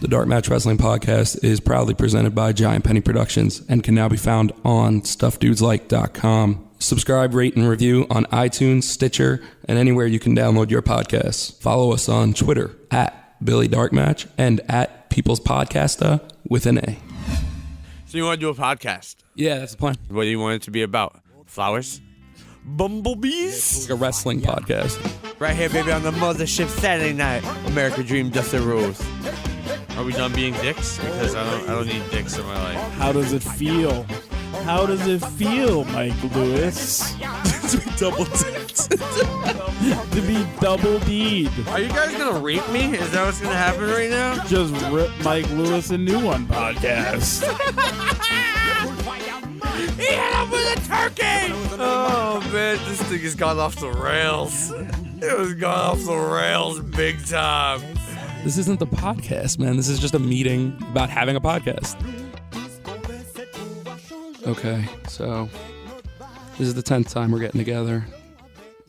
The Dark Match Wrestling Podcast is proudly presented by Giant Penny Productions and can now be found on StuffDudesLike.com. Subscribe, rate, and review on iTunes, Stitcher, and anywhere you can download your podcasts. Follow us on Twitter at Billy Darkmatch and at People's Podcasta with an A. So you want to do a podcast? Yeah, that's the plan. What do you want it to be about? Flowers? Bumblebees? Like a wrestling podcast. Right here, baby, on the mothership Saturday night. America Dream, Dustin Rose. Are we done being dicks? Because I don't need dicks in my life. How does it feel? How does it feel, Mike Lewis? To be double dicked. To be double D'd. Are you guys gonna rape me? Is that what's gonna happen right now? Just rip Mike Lewis a new one podcast. He hit him with a turkey! Oh man, this thing has gone off the rails. It was gone off the rails big time. This isn't the podcast, man. This is just a meeting about having a podcast. Okay, so this is the 10th time we're getting together.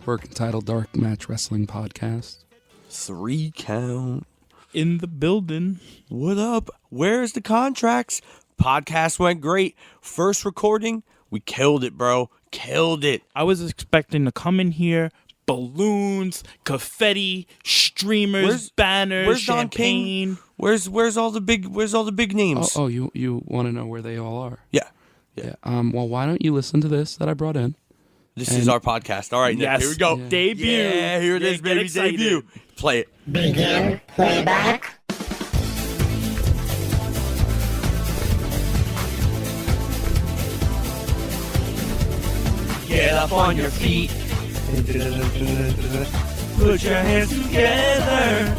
Work entitled Dark Match Wrestling Podcast. 3 count. In the building. What up? Where's the contracts? Podcast went great. First recording, we killed it, bro. Killed it. I was expecting to come in here, balloons, confetti, streamers, banners, where's Don champagne. King? Where's all the big names? Oh, you want to know where they all are? Yeah. Well, why don't you listen to this that I brought in? This is our podcast. All right, Nick, Yes. here we go. Yeah. Debut. Yeah, here it is, Get baby. excited. Debut. Play it. Begin playback. Get up on your feet. Put your hands together.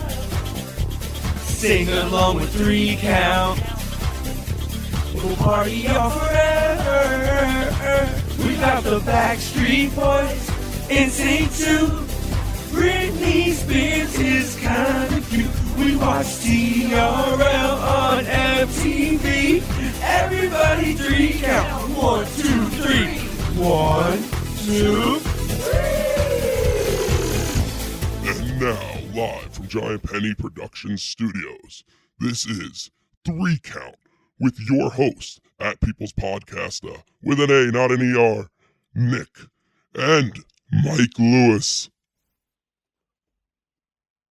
Sing along with 3 count. We'll party on forever. We got the Backstreet Boys, NSYNC too. Britney Spears is kinda cute. We watch TRL on MTV. Everybody 3 count. 1, 2, 3. 1, 2, 3. And now, live from Giant Penny Productions Studios, this is 3 Count with your host at People's Podcasta, with an A, not an ER, Nick, and Mike Lewis.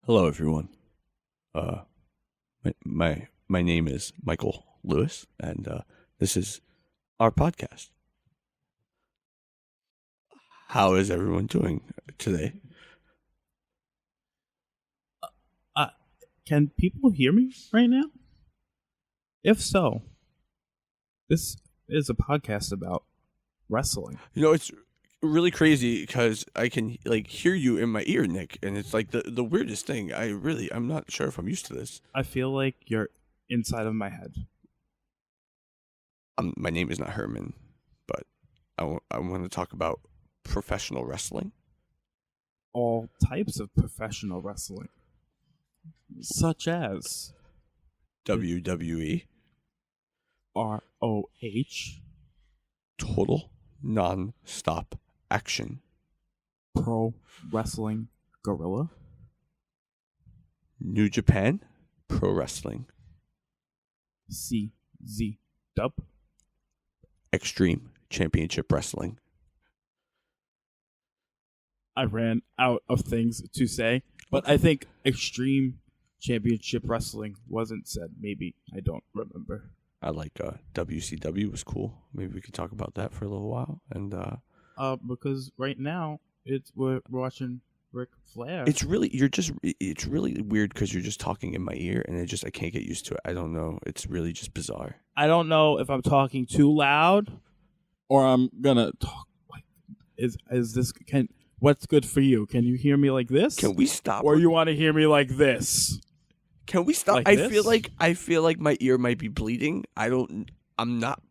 Hello, everyone. My name is Michael Lewis, and this is our podcast. How is everyone doing today? Can people hear me right now? If so, this is a podcast about wrestling. You know, it's really crazy because I can hear you in my ear, Nick, and it's like the weirdest thing. I'm not sure if I'm used to this. I feel like you're inside of my head. My name is not Herman, but I want to talk about professional wrestling. All types of professional wrestling, such as WWE, ROH, Total Non-Stop Action, Pro Wrestling Gorilla, New Japan Pro Wrestling, CZ Dub, Extreme Championship Wrestling. I ran out of things to say, but I think Extreme Championship Wrestling wasn't said. Maybe. I don't remember. I like WCW was cool. Maybe we could talk about that for a little while. And because right now we're watching Ric Flair. it's really weird because you're just talking in my ear, and I can't get used to it. I don't know. It's really just bizarre. I don't know if I'm talking too loud or I'm gonna talk like what's good for you? Can you hear me like this? Can we stop? Or you want to hear me like this? Can we stop? Like I this? feel like my ear might be bleeding. I'm not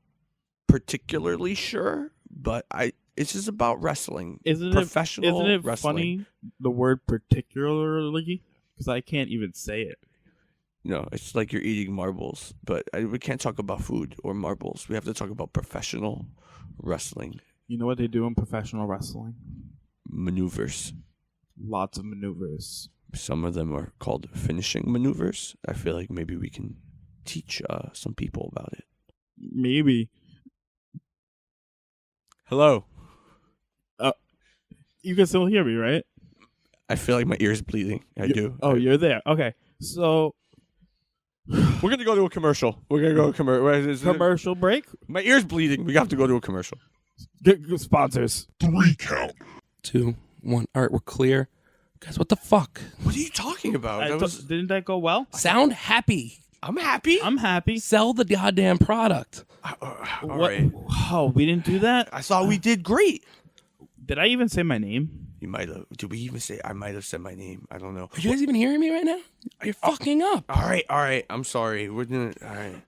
particularly sure, but it's just about wrestling. Professional Isn't it wrestling. funny the word particularly? Because I can't even say it. No, it's like you're eating marbles, but we can't talk about food or marbles. We have to talk about professional wrestling. You know what they do in professional wrestling? Maneuvers. Lots of maneuvers. Some of them are called finishing maneuvers. I feel like maybe we can teach some people about it. Maybe. Hello. You can still hear me, right? I feel like my ear's bleeding. I do. Oh, you're there. Okay. So we're gonna go to a commercial. We're gonna go to commercial break. My ear's bleeding. We have to go to a commercial. Good sponsors. 3 count. 2, 1. All right, we're clear. Guys, what the fuck? What are you talking about? Didn't that go well? Sound happy. I'm happy. I'm happy. Sell the goddamn product. All What? right. Oh, we didn't do that? I thought we did great. Did I even say my name? You might have. Did we even say? I might have said my name. I don't know. Are you guys even hearing me right now? You're fucking up. All right. I'm sorry. We're gonna. All right.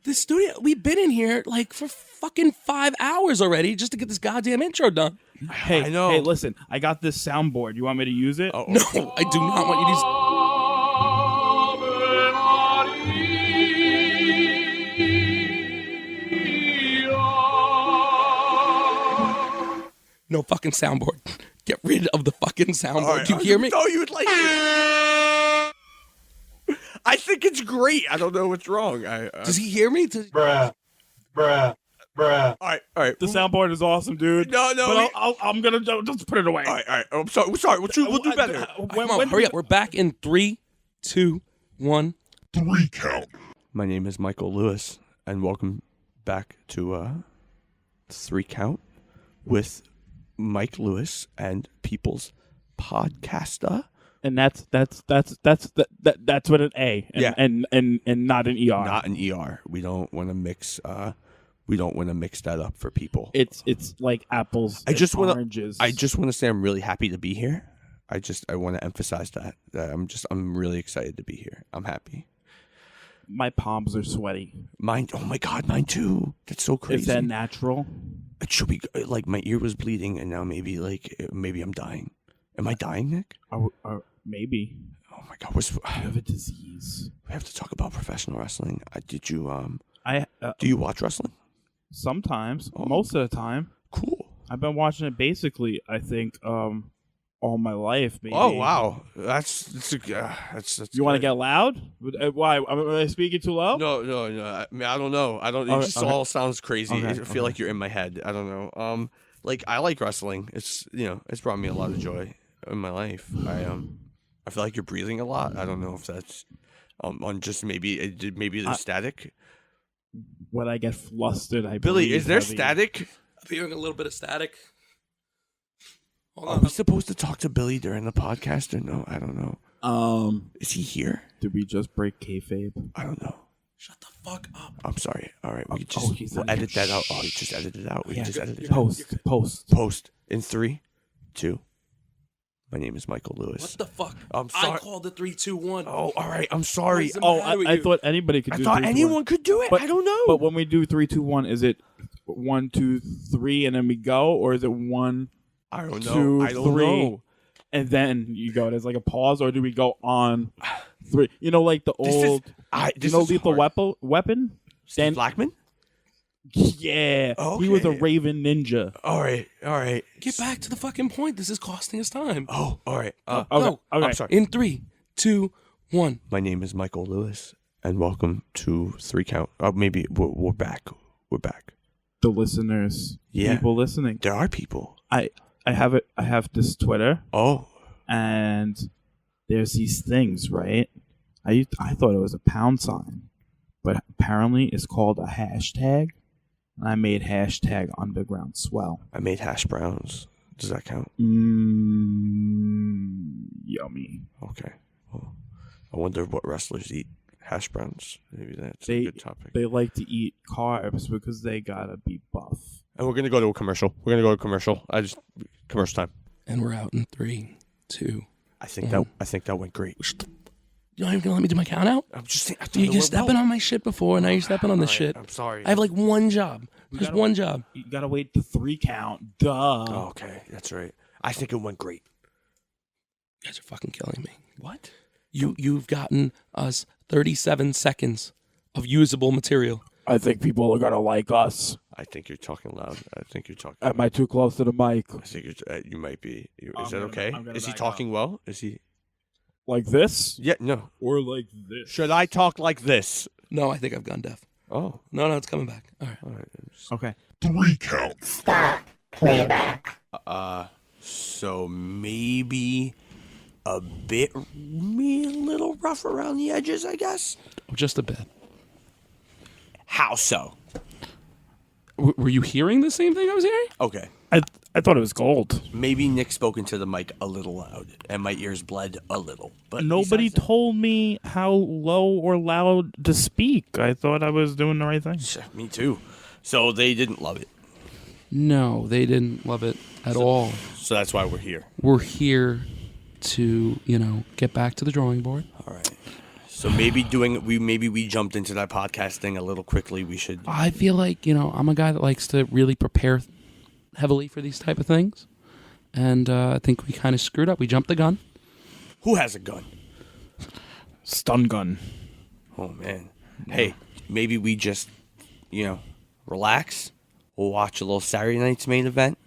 This studio, we've been in here like for fucking 5 hours already just to get this goddamn intro done. Hey, I know. Hey, listen. I got this soundboard. You want me to use it? Oh, No, I do not want you to. No fucking soundboard. Get rid of the fucking soundboard. all right. Do you hear me? No, you would like it. I think it's great. I don't know what's wrong. Does he hear me? Bruh. All right. The soundboard is awesome, dude. No. But I'm gonna just put it away. All right. I'm sorry. We're sorry. We'll do better. Come on, hurry up. We're back in 3, 2, 1. 3 count. My name is Michael Lewis, and welcome back to 3 Count with Mike Lewis and People's Podcaster. And that's with an A. And, and not an ER. Not an ER. We don't want to mix. We don't want to mix that up for people. It's like apples. I just want to. I just want to say I'm really happy to be here. I want to emphasize that I'm really excited to be here. I'm happy. My palms are sweaty. Mine. Oh my God, mine too. That's so crazy. Is that natural? It should be like my ear was bleeding, and now maybe I'm dying. Am I dying, Nick? Maybe. Oh my God, You have a disease. we have to talk about professional wrestling. Did you I do you watch wrestling? sometimes, Oh. most of the time. Cool. I've been watching it basically. I think all my life. Maybe. Oh wow, that's You want to get loud? Why? Am I speaking too low? No. I mean, I don't know. I don't. It Okay, just okay. all sounds crazy. Okay, I feel okay. like you're in my head. I don't know. Like I like wrestling. It's it's brought me a lot of joy in my life. I feel like you're breathing a lot. I don't know if that's on just maybe there's static. When I get flustered, I Billy, breathe is there heavy. static? I'm hearing a little bit of static. Hold Are on. we supposed to talk to Billy during the podcast or no? I don't know. Is he here? Did we just break kayfabe? I don't know. Shut the fuck up. I'm sorry. All right, we could oh, just he's we'll not edit here. that out. Oh, you just edited it out. We can just edit it out. Post. Post in 3, 2. My name is Michael Lewis. What the fuck? I'm sorry. I called it 3, 2, 1. Oh, all right. I'm sorry. What is the Oh, matter with I you? thought anybody could I do. thought 3, 2, 1. anyone could do it. But- I don't know. But when we do 3, 2, 1, is it 1, 2, 3, and then we go, or is it 1, I don't know. 2, I don't 3, know. and then you go? There's like a pause, or do we go on 3? You know, like the This is- old. This you know, is Lethal hard. Weapon. Steve Dan- Blackman. Yeah, he was a Okay. Raven ninja. All right. Get back to the fucking point. This is costing us time. Oh, all right. Okay, Go. okay. I'm sorry. In 3, 2, 1. My name is Michael Lewis, and welcome to 3 Count. Maybe we're back. We're back. The listeners, Yeah. people listening. There are people. I have it. I have this Twitter, Oh, and there's these things, right? I thought it was a pound sign, but apparently it's called a hashtag. And I made hashtag underground swell. I made hash browns. Does that count? Yummy. Okay. Well, I wonder what wrestlers eat. Hash browns. Maybe that's They a good topic. they like to eat carbs because they gotta be buff. And we're gonna go to a commercial. Commercial time. And we're out in 3, 2. I think that went great. You're not even gonna let me do my count out? I'm just saying. You're stepping on my shit before, and now you're stepping on this shit. I'm sorry. I have like one job. Just gotta- one job. You gotta wait the 3 count. Duh. Oh, okay, that's right. I think it went great. You guys are fucking killing me. What? You've gotten us 37 seconds of usable material. I think people are gonna like us. I think you're talking loud. Am I too close to the mic? I think you might be. Is I'm that gonna- okay? I'm gonna Is he back talking well? Is he? Like this? Yeah, no. Or like this? Should I talk like this? No, I think I've gone deaf. Oh. No, it's coming back. All right. All right. Okay. 3 count. Stop. Playback. So maybe a little rough around the edges, I guess. Just a bit. How so? Were you hearing the same thing I was hearing? Okay. I thought it was gold. Maybe Nick spoke into the mic a little loud, and my ears bled a little. But Nobody besides told me how low or loud to speak. I thought I was doing the right thing. that, me too. So they didn't love it. No, they didn't love it at all. So that's why we're here. We're here to, get back to the drawing board. All right. So maybe we jumped into that podcast thing a little quickly. We should. I feel like, I'm a guy that likes to really prepare heavily for these type of things. And I think we kind of screwed up. We jumped the gun. Who has a gun? Stun gun. Oh man. Hey, maybe we just, relax. We'll watch a little Saturday night's main event.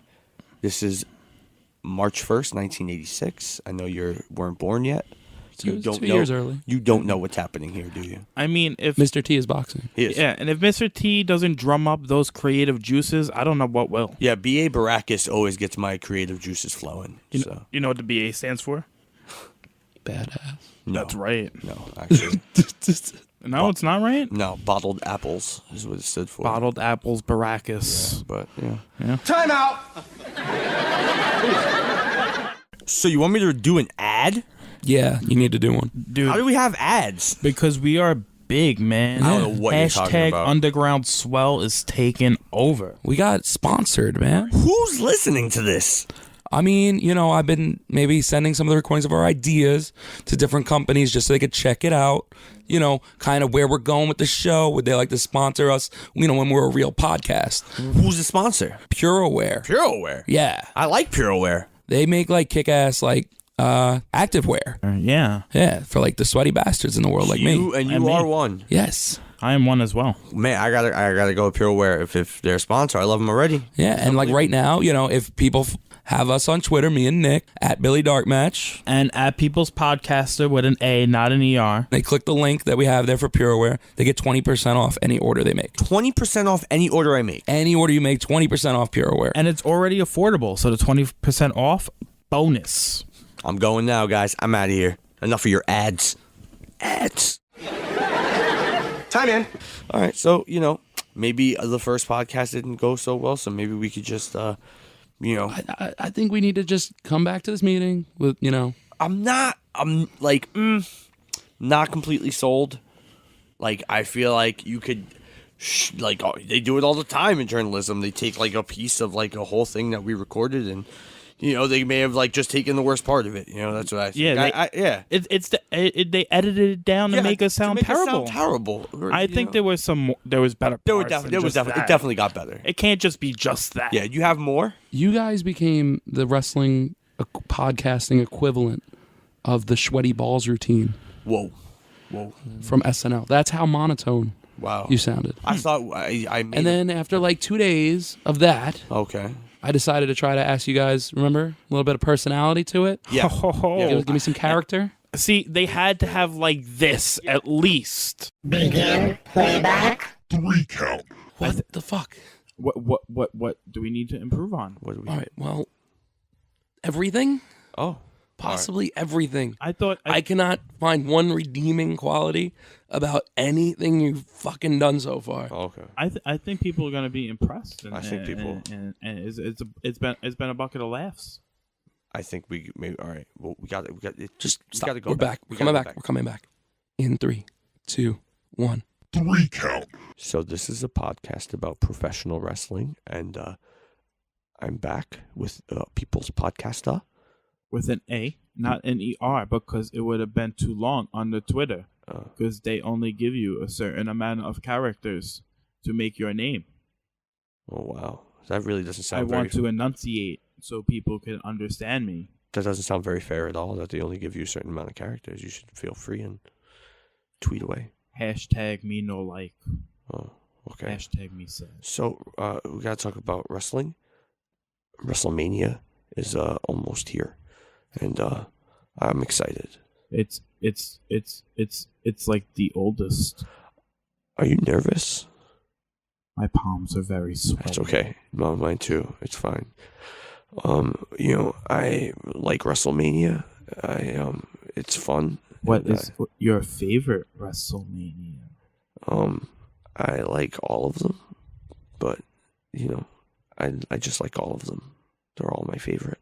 This is March 1st, 1986. I know you weren't born yet. So it's 2 years early. You don't know what's happening here, do you? I mean, if Mr. T is boxing. He is. and if Mr. T doesn't drum up those creative juices, I don't know what will. Yeah, B.A. Baracus always gets my creative juices flowing. You know what the BA stands for? Badass. No. That's right. No, actually. No, it's not right. No, bottled apples is what it stood for. Bottled apples, Baracus. But, yeah. Time out. So you want me to do an ad? Yeah, you need to do one. Dude, How do we have ads? because we are big, man. I don't know what you're talking Hashtag about. Underground Swell is taking over. We got sponsored, man. Who's listening to this? I mean, I've been maybe sending some of the recordings of our ideas to different companies just so they could check it out. Kind of where we're going with the show. Would they like to sponsor us, when we're a real podcast? Who's the sponsor? PureAware. PureAware. Yeah. I like PureAware. They make kick-ass activewear. Yeah, Yeah, for the sweaty bastards in the world like me. And And you me. are one. Yes. I am one as well. Man, I gotta go with PureAware if they're a sponsor. I love them already. Yeah, and right now, if people have us on Twitter, me and Nick, at Billy Darkmatch, And at People's Podcaster with an A, not an ER. they click the link that we have there for PureAware, they get 20% off any order they make. 20% off any order I make. Any order you make, 20% off PureAware. And it's already affordable, so the 20% off, bonus. I'm going now, guys. I'm out of here. Enough of your ads. Ads. Time in. All right, so, maybe the first podcast didn't go so well, so maybe we could just, I think we need to just come back to this meeting with, I'm not completely sold. I feel like you could, they do it all the time in journalism. They take a piece of a whole thing that we recorded and, they may have just taken the worst part of it. That's what I think. Yeah, they edited it down to make us sound terrible. I think there was better parts. It definitely got better. It can't just be just that. Yeah, you have more? you guys became the wrestling podcasting equivalent of the sweaty balls routine Whoa. from SNL. That's how monotone Wow. you sounded. I thought I made And then after 2 days of that, okay. I decided to try to ask you guys, remember, a little bit of personality to it. Yeah. Give me some character. See, they had to have this at least. Begin playback. 3 count. What the fuck? What do we need to improve on? What do we? All right, well, everything? Oh. Possibly everything. I thought I cannot find one redeeming quality about anything you've fucking done so far. Okay. I think people are going to be impressed. And, I think people- and it's been a bucket of laughs. I think we maybe. All right. Well, we got it. Just we stop. gotta go We're back. We We're coming gotta back. go We're coming back. In 3, 2, 1. 3 count. So this is a podcast about professional wrestling, and I'm back with People's Podcaster. With an A, not an ER, because it would have been too long on the Twitter. Because they only give you a certain amount of characters to make your name. Oh wow, that really doesn't I sound. want to enunciate so people can understand me. That doesn't sound very fair at all. That they only give you a certain amount of characters. You should feel free and tweet away. Hashtag me no like. Oh, okay. Hashtag me sad. So we gotta talk about wrestling. WrestleMania is almost here, and I'm excited. It's like the oldest. Are you nervous? My palms are very sweaty. That's okay. No, mine too. It's fine. I like WrestleMania. It's fun. What is your favorite WrestleMania? I like all of them, but I just like all of them. They're all my favorite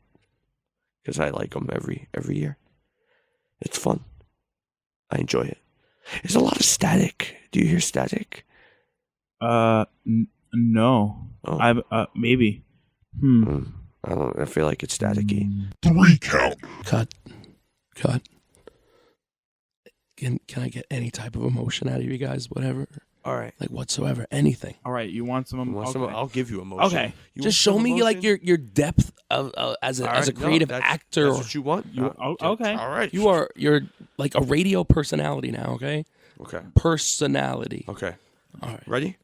because I like them every year. It's fun. I enjoy it. There's a lot of static. Do you hear static? No. Oh. Maybe. I feel like it's staticky. 3 count. Cut. Can I get any type of emotion out of you guys? Whatever. All right. Like whatsoever. Anything. All right, you want some? I'll give you emotion. Okay. You Just want show some me emotion? like your depth of as a creative actor. That's what you want. Okay. All right. You're like a radio personality now. Okay. Okay. Personality. Okay. All right. Ready?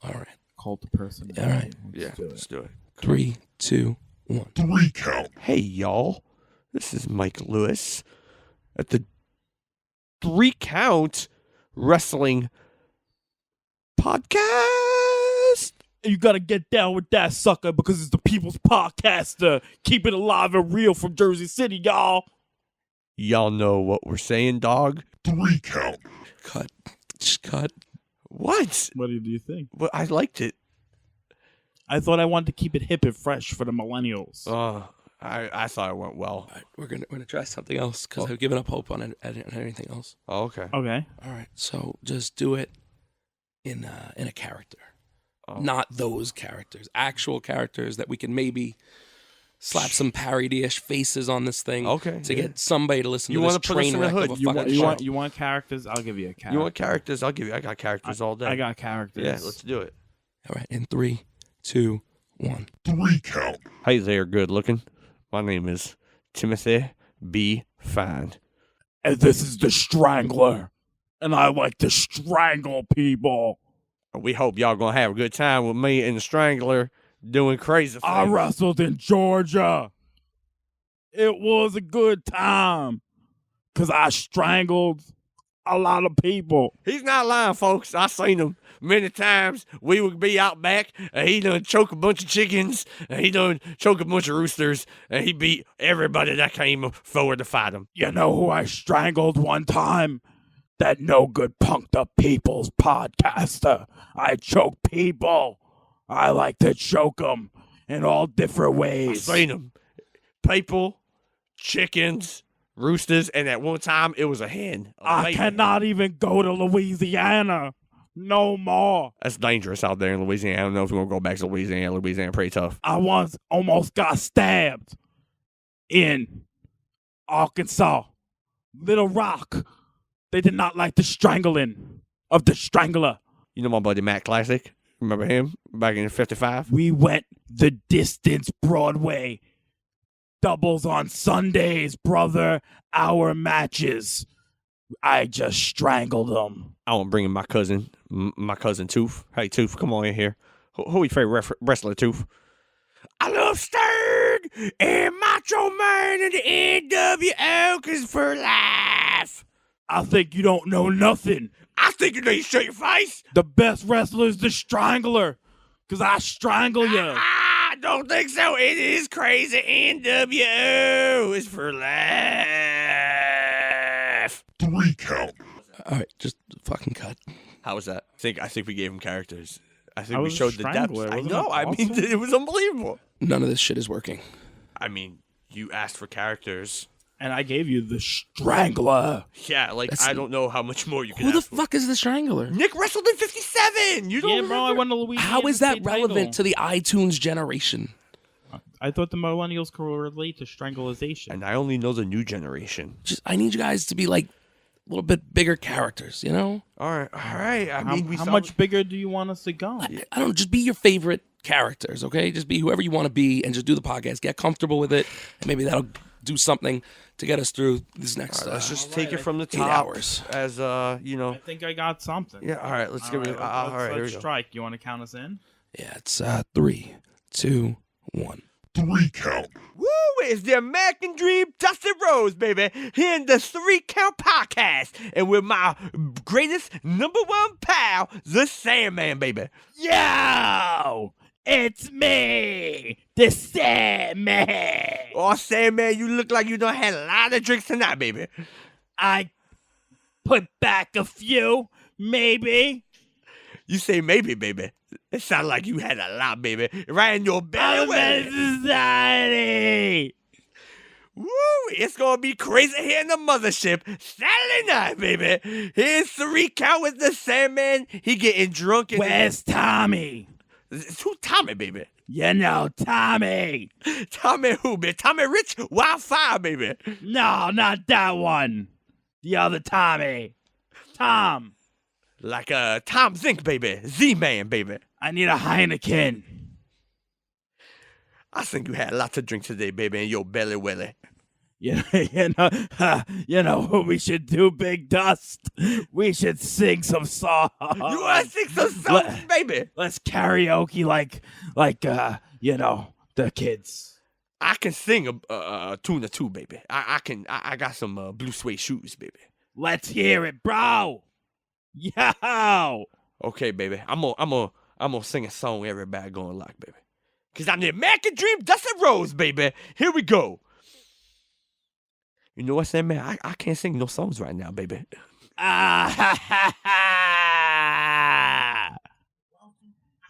All right. Cult person. All right. Let's do it. 3, 2, 1. 3 count. Hey, y'all. This is Mike Lewis at the 3 Count Wrestling Podcast. You gotta get down with that sucker because it's the People's Podcaster. Keep it alive and real from Jersey City, y'all. Y'all know what we're saying, dog? 3 count. Cut. Just cut. What? What do you think? Well, I liked it. I thought I wanted to keep it hip and fresh for the millennials. I thought it went well. All right, we're gonna try something else because I've given up hope on anything else. Oh, okay. Okay. All right, so just do it in a character, Oh. not those characters, actual characters that we can maybe slap some parody-ish faces on this thing. Okay, to yeah. get somebody to listen You to wanna this put us train in the wreck hood. of a You fucking want, show. you want characters? I'll give you a character. You want characters? I'll give you. I got characters all day. I got characters. Yeah, let's do it. All right, in 3, 2, 1. 3 count. Hey there, good looking. My name is Timothy B. Fine. And this is the Strangler, and I like to strangle people. We hope y'all gonna have a good time with me and the Strangler doing crazy things. I wrestled in Georgia. It was a good time because I strangled a lot of people. He's not lying, folks. I seen him many times. We would be out back, and he done choke a bunch of chickens, and he done choke a bunch of roosters, and he beat everybody that came forward to fight him. You know who I strangled one time? That no good punked up people's podcaster. I choke people. I like to choke them in all different I ways. seen him. People, chickens, roosters, and at one time it was a hen. I cannot even go to Louisiana no more. That's dangerous out there in Louisiana. I don't know if we're going to go back to Louisiana. Louisiana pretty tough. I once almost got stabbed in Arkansas, Little Rock. They did not like the strangling of the Strangler. You know my buddy Matt Classic? Remember him back in 55? We went the distance Broadway. Doubles on Sundays, brother. Our matches. I just strangled them. I want to bring in my cousin Tooth. Hey, Tooth, come on in here. Who your favorite wrestler, Tooth? I love Sturg and Macho Man and the NWO because for life. I think you don't know nothing. I think you need to shut your face. The best wrestler is the Strangler. Because I strangle you. I don't think so. It is crazy. NWO is for life. 3 count. All right, just fucking cut. How was that? I think we gave him characters. I I think we was a showed the depth. strangler. I Wasn't know. that I mean, awesome? it was unbelievable. None of this shit is working. I mean, you asked for characters. And I gave you the Strangler. Yeah, like That's- I don't know how much more you can Who the ask for. fuck is the Strangler? Nick wrestled in 57. You don't Yeah, bro, I remember? went to Louisiana. How is that state relevant title. to the iTunes generation? I thought the millennials could relate to strangulation. And I only know the new generation. I need you guys to be like a little bit bigger characters, you know? All right. I mean, we how saw much bigger do you want us to go? I don't know, just be your favorite characters, okay? Just be whoever you want to be and just do the podcast. Get comfortable with it, and maybe that'll do something to get us through this next. Let's just take it from the 8 top. hours. As you know. I think I got something. Yeah. All right. Let's give it. All right. Here we Let's go. strike. You want to count us in? Yeah, it's 3, 2, 1. 3 count. Woo! It's the American Dream, Dusty Rhodes, baby. Here in the 3 Count Podcast. And with my greatest #1 pal, the Sandman, baby. Yo! It's me, the Sandman. Oh, Sandman, you look like you done had a lot of drinks tonight, baby. I put back a few, maybe. You say maybe, baby. It sounds like you had a lot, baby. Right in your belly. Society. Woo! It's gonna be crazy here in the mothership. Saturday night, baby. Here's 3 Count with the Sandman. He getting drunk. Where's Tommy? It's who Tommy, baby? You know, Tommy. Tommy who, baby? Tommy Rich? Wildfire, baby. No, not that one. The other Tommy. Tom. Like Tom Zink, baby. Z-Man, baby. I need a Heineken. I think you had a lot to drink today, baby, in your belly willy. You know what we should do, Big Dust? We should sing some songs. You want to sing some songs, baby? Let's karaoke like the kids. I can sing a tune or two, baby. I got some blue suede shoes, baby. Let's hear it, bro. Yo. Okay, baby. I'm gonna sing a song everybody gonna like, baby. Cause I'm the American Dream, Dusty Rhodes, baby. Here we go. You know what I'm saying, man? I can't sing no songs right now, baby.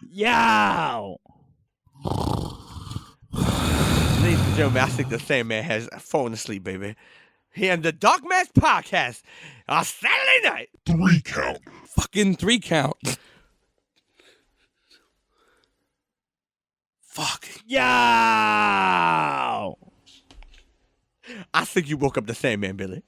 Yo. Ladies and gentlemen, I think the Sandman has fallen asleep, baby. Here on the Dark Mask Podcast on Saturday night. 3 count. Fucking 3 count. Fuck. Yo. I think you woke up the Sandman, Billy.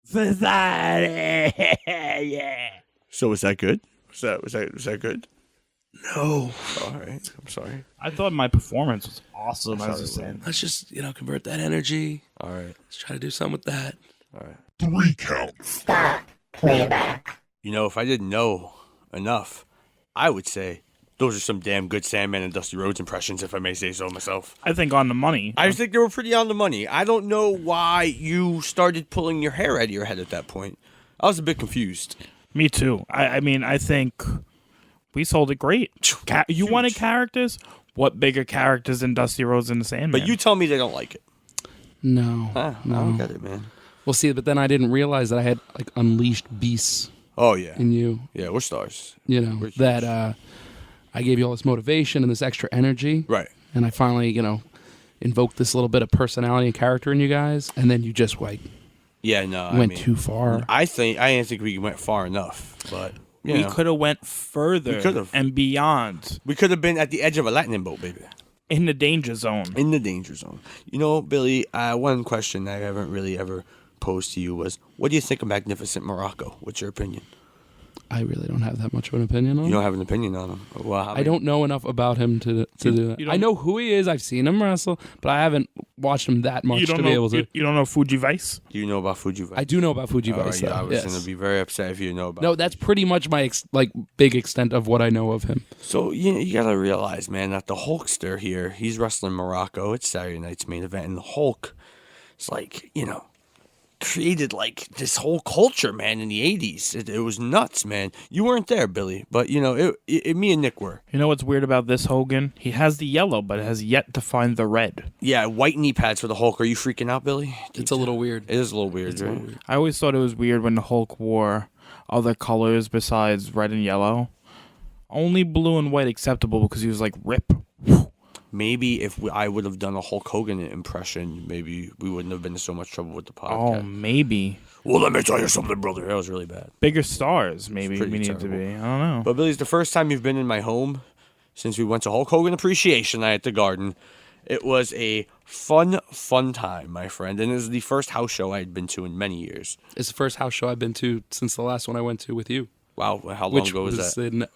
Society. Yeah. So was that good? Was that good? No. All right. I'm sorry. I thought my performance was awesome. I'm As I sorry, said. Let's just, convert that energy. All right. Let's try to do something with that. All right. 3 count. Stop playback. You know, if I didn't know enough, I would say those are some damn good Sandman and Dusty Rhodes impressions, if I may say so myself. I think on the money. I think they were pretty on the money. I don't know why you started pulling your hair out of your head at that point. I was a bit confused. Me too. I mean, I think we sold it great. You Huge. wanted characters? What bigger characters than Dusty Rhodes and the Sandman? But you tell me they don't like it. No. I don't get it, man. Well, see, but then I didn't realize that I had unleashed beasts Oh, yeah. in you. Yeah, we're stars. You know, We're huge. that I gave you all this motivation and this extra energy. Right. And I finally, invoked this little bit of personality and character in you guys. And then you just, Yeah, no, went too far. I didn't think we went far enough, but we could have went further We could've. and beyond we could have been at the edge of a lightning bolt, baby. in the danger zone. In the danger zone. You know, Billy, one question I haven't really ever posed to you was, what do you think of Magnificent Morocco? What's your opinion? I really don't have that much of an opinion on You him. don't have an opinion on him. Well, I don't know enough about him to do that. don't- I know who he is. I've seen him wrestle, but I haven't watched him that much to be able to. You don't know Fuji Vice? Do you know about Fuji Vice? I do know about Fuji All Vice, right, though. I was Yes. going to be very upset if you know about No, that's pretty much my big extent of what I know of him. So, you got to realize, man, that the Hulkster here, he's wrestling Morocco. It's Saturday night's main event, and the Hulk is created this whole culture, man, in the 80s. It was nuts, man. You weren't there, Billy, but, me and Nick were. You know what's weird about this Hogan? He has the yellow, but has yet to find the red. Yeah, white knee pads for the Hulk. Are you freaking out, Billy? It's a little weird. It is a little weird, right? I always thought it was weird when the Hulk wore other colors besides red and yellow. Only blue and white acceptable because he was like Rip. Maybe if I would have done a Hulk Hogan impression, maybe we wouldn't have been in so much trouble with the Oh, podcast. maybe. Well, let me tell you something, brother. That was really bad. Bigger stars, maybe pretty we need to terrible. be. I don't know. But, Billy, it's the first time you've been in my home since we went to Hulk Hogan Appreciation Night at the Garden. It was a fun time, my friend. And it was the first house show I had been to in many years. It's the first house show I've been to since the last one I went to with you. Wow, how long Which ago was was that? in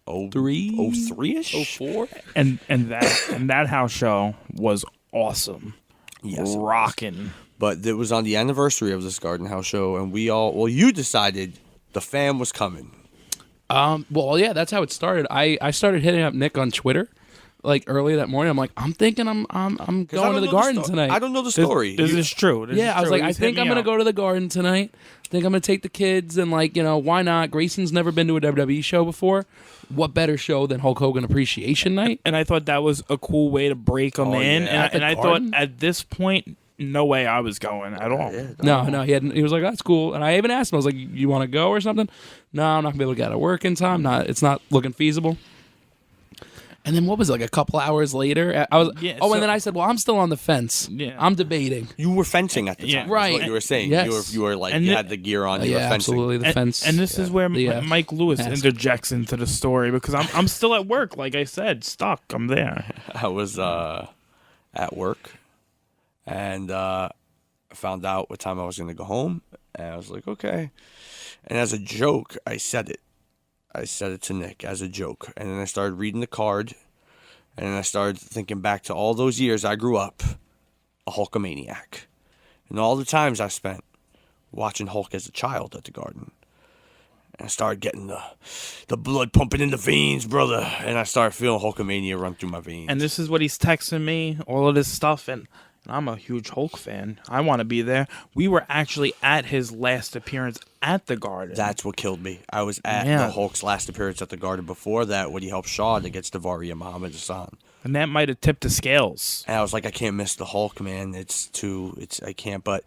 03? 03-ish? 04? and that house show was awesome. Yes, it was. Rocking. But it was on the anniversary of this Garden House show, and you decided the fam was coming. Well, yeah, that's how it started. I started hitting up Nick on Twitter, like early that morning. I'm like, I'm thinking I'm going to the Garden tonight. I don't know the story. This is true. This is I was true. like, I think I'm going to go to the Garden tonight. I think I'm going to take the kids and, like, why not? Grayson's never been to a WWE show before. What better show than Hulk Hogan Appreciation Night? And I thought that was a cool way to break them in. Yeah. And I thought at this point, no way I was going at all. No, he was like, that's cool. And I even asked him, I was like, you want to go or something? No, I'm not going to be able to get out of work in time. It's not looking feasible. And then what was it, like a couple hours later? I was and then I said, well, I'm still on the fence. Yeah. I'm debating. You were fencing at the time. Right. Is what you were saying. Yes. You were like, And you had the gear on. You were fencing. Absolutely, the fence. And this is where Mike Lewis mask. interjects into the story because I'm still at work, like I said, stuck. I'm there. I was at work, and I found out what time I was going to go home, and I was like, okay. And as a joke, I said it. I said it to Nick as a joke, and then I started reading the card, and then I started thinking back to all those years I grew up a Hulkamaniac, and all the times I spent watching Hulk as a child at the Garden. And I started getting the blood pumping in the veins, brother, and I started feeling Hulkamania run through my veins. And this is what he's texting me, all of this stuff, and I'm a huge Hulk fan. I want to be there. We were actually at his last appearance at the Garden. That's what killed me. I was at the Hulk's last appearance at the Garden before that when he helped Shawn against Daivari Muhammad Hassan. And that might have tipped the scales. And I was like, I can't miss the Hulk, man. I can't. But,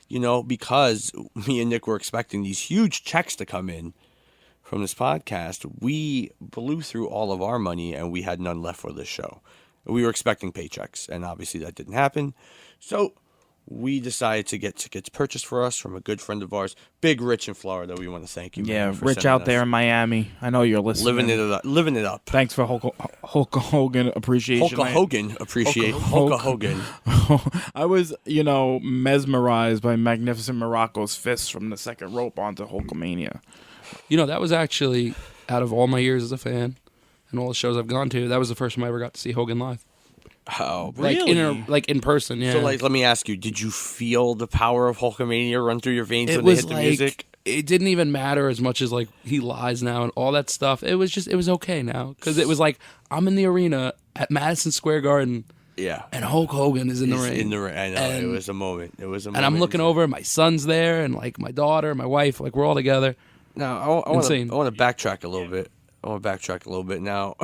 because me and Nick were expecting these huge checks to come in from this podcast, we blew through all of our money and we had none left for this show. We were expecting paychecks, and obviously that didn't happen. So we decided to get tickets purchased for us from a good friend of ours, Big Rich in Florida. We want to thank you. Yeah, man, for Rich sending out us. there in Miami. I know you're listening. Living it up. Thanks for Hulk Hogan Appreciation Night. Hogan appreciate Hulk Hogan. I was, mesmerized by Magnificent Morocco's fists from the second rope onto Hulkamania. That was actually, out of all my years as a fan and all the shows I've gone to, that was the first time I ever got to see Hogan live. Oh, really? Like in person, yeah. So, let me ask you: did you feel the power of Hulkamania run through your veins It when they was hit the like, music? It didn't even matter as much as like he lies now and all that stuff. It was okay now because it was like I'm in the arena at Madison Square Garden. Yeah. And Hulk Hogan is in the ring. I know. It was a moment. And I'm looking over, my son's there, and like my daughter, my wife, like we're all together. Now, I want Insane. to backtrack a little bit. Now,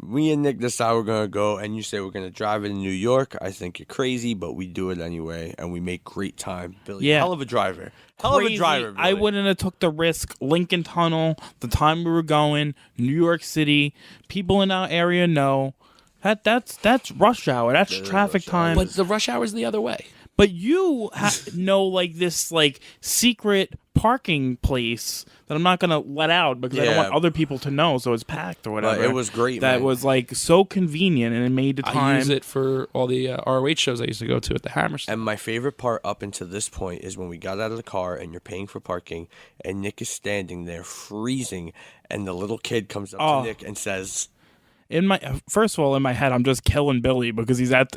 me and Nick decide we're going to go, and you say we're going to drive in New York. I think you're crazy, but we do it anyway, and we make great time. Billy, hell of a driver. Crazy. Billy. I wouldn't have took the risk. Lincoln Tunnel, the time we were going, New York City, people in our area know. That's rush hour. That's traffic time. But the rush hour is the other way. But you know, like this, like secret parking place that I'm not gonna let out because I don't want other people to know, so it's packed or whatever. It was great. That man. was like so convenient, and it made the time. I use it for all the ROH shows I used to go to at the Hammerstein. And my favorite part up until this point is when we got out of the car and you're paying for parking, and Nick is standing there freezing, and the little kid comes up to Nick and says. First of all, in my head, I'm just killing Billy because he's at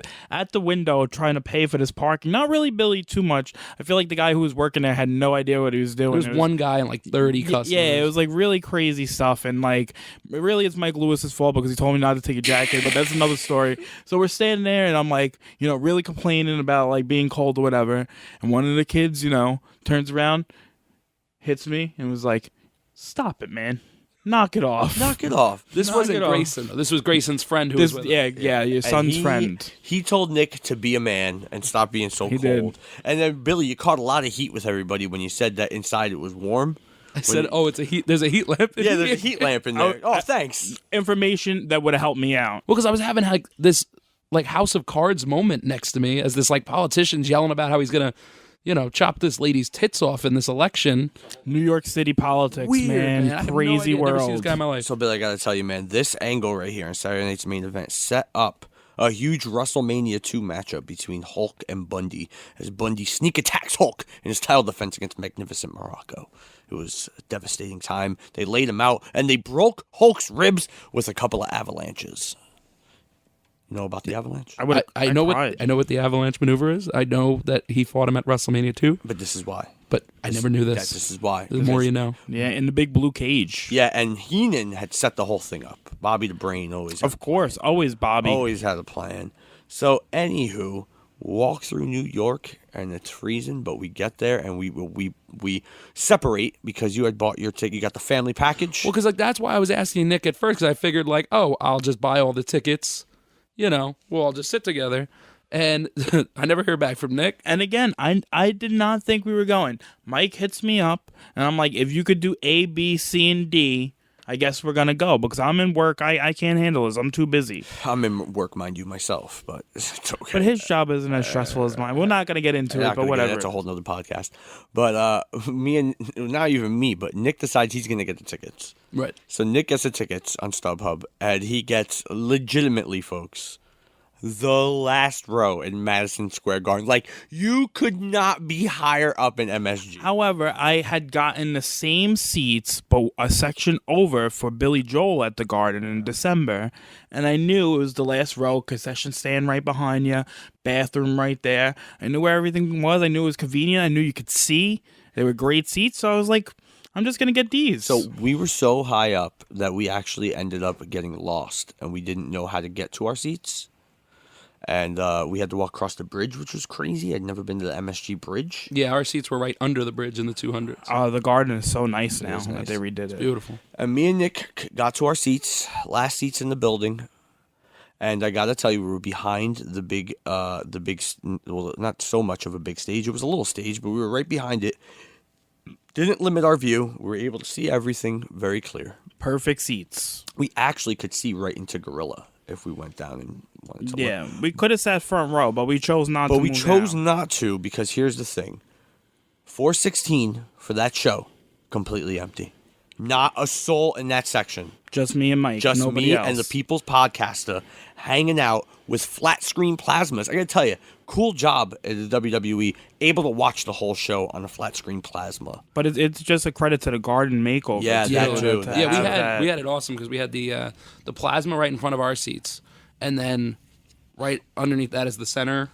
the window trying to pay for this parking. Not really Billy too much. I feel like the guy who was working there had no idea what he was doing. There was one guy and like 30 customers. Yeah, it was like really crazy stuff, and like really it's Mike Lewis's fault because he told me not to take a jacket, but that's another story. So we're standing there, and I'm like, really complaining about like being cold or whatever, and one of the kids, turns around, hits me, and was like, "Stop it, man." Knock it off. Knock it off. This wasn't Grayson. This was Grayson's friend who was with him. Your son's friend. He told Nick to be a man and stop being so cold. Did. And then, Billy, you caught a lot of heat with everybody when you said that inside it was warm. I said, it's a heat. There's a heat lamp in Yeah, here. there's a heat lamp in there. Thanks. Information that would have helped me out. Well, because I was having like this like House of Cards moment next to me as this like politician's yelling about how he's going to chop this lady's tits off in this election. New York City politics, Weird, man. I have Crazy no idea. world. I've never seen this guy in my life. So, Billy, I got to tell you, man, this angle right here on Saturday night's main event set up a huge WrestleMania 2 matchup between Hulk and Bundy as Bundy sneak attacks Hulk in his title defense against Magnificent Morocco. It was a devastating time. They laid him out, and they broke Hulk's ribs with a couple of avalanches. You know about the avalanche? I know what the avalanche maneuver is. I know that he fought him at WrestleMania 2. But this is why. But I never knew this. This is why. The more you know. Yeah, in the big blue cage. Yeah, and Heenan had set the whole thing up. Bobby the Brain always. Of course, always Bobby. Always had a plan. So, anywho, walk through New York, and it's freezing, but we get there, and we separate because you had bought your ticket. You got the family package. Well, because like that's why I was asking Nick at first, because I figured like, oh, I'll just buy all the tickets. You know, we'll all just sit together. And I never hear back from Nick. And again, I did not think we were going. Mike hits me up, and I'm like, if you could do A, B, C, and D, I guess we're going to go. Because I'm in work. I can't handle this. I'm too busy. I'm in work, mind you, myself, but it's okay. But his job isn't as stressful as mine. We're not going to get into it, but whatever. That's a whole nother podcast. But me and, not even me, but Nick decides he's going to get the tickets. Right. So Nick gets the tickets on StubHub, and he gets legitimately, folks, the last row in Madison Square Garden. Like, you could not be higher up in MSG. However, I had gotten the same seats, but a section over for Billy Joel at the Garden in December, and I knew it was the last row, concession stand right behind you, bathroom right there. I knew where everything was. I knew it was convenient. I knew you could see. They were great seats, so I was like, I'm just going to get these. So we were so high up that we actually ended up getting lost, and we didn't know how to get to our seats. And we had to walk across the bridge, which was crazy. I'd never been to the MSG bridge. Yeah, our seats were right under the bridge in the 200s. The Garden is so nice now nice. that they redid it. Beautiful. And me and Nick got to our seats, last seats in the building. And I got to tell you, we were behind the big, well, not so much of a big stage. It was a little stage, but we were right behind it. Didn't limit our view. We were able to see everything very clear. Perfect seats. We actually could see right into Gorilla if we went down and wanted to. Yeah, we could have sat front row, but we chose not to. But we move chose down. not to because here's the thing. 416 for that show, completely empty. Not a soul in that section. Just me and Mike. Just nobody me else. and the People's Podcaster hanging out with flat screen plasmas. I gotta tell you, cool job at the WWE, able to watch the whole show on a flat screen plasma. But it's just a credit to the Garden makeover. Yeah, that too. to Yeah, have we had it awesome because we had the plasma right in front of our seats, and then right underneath that is the center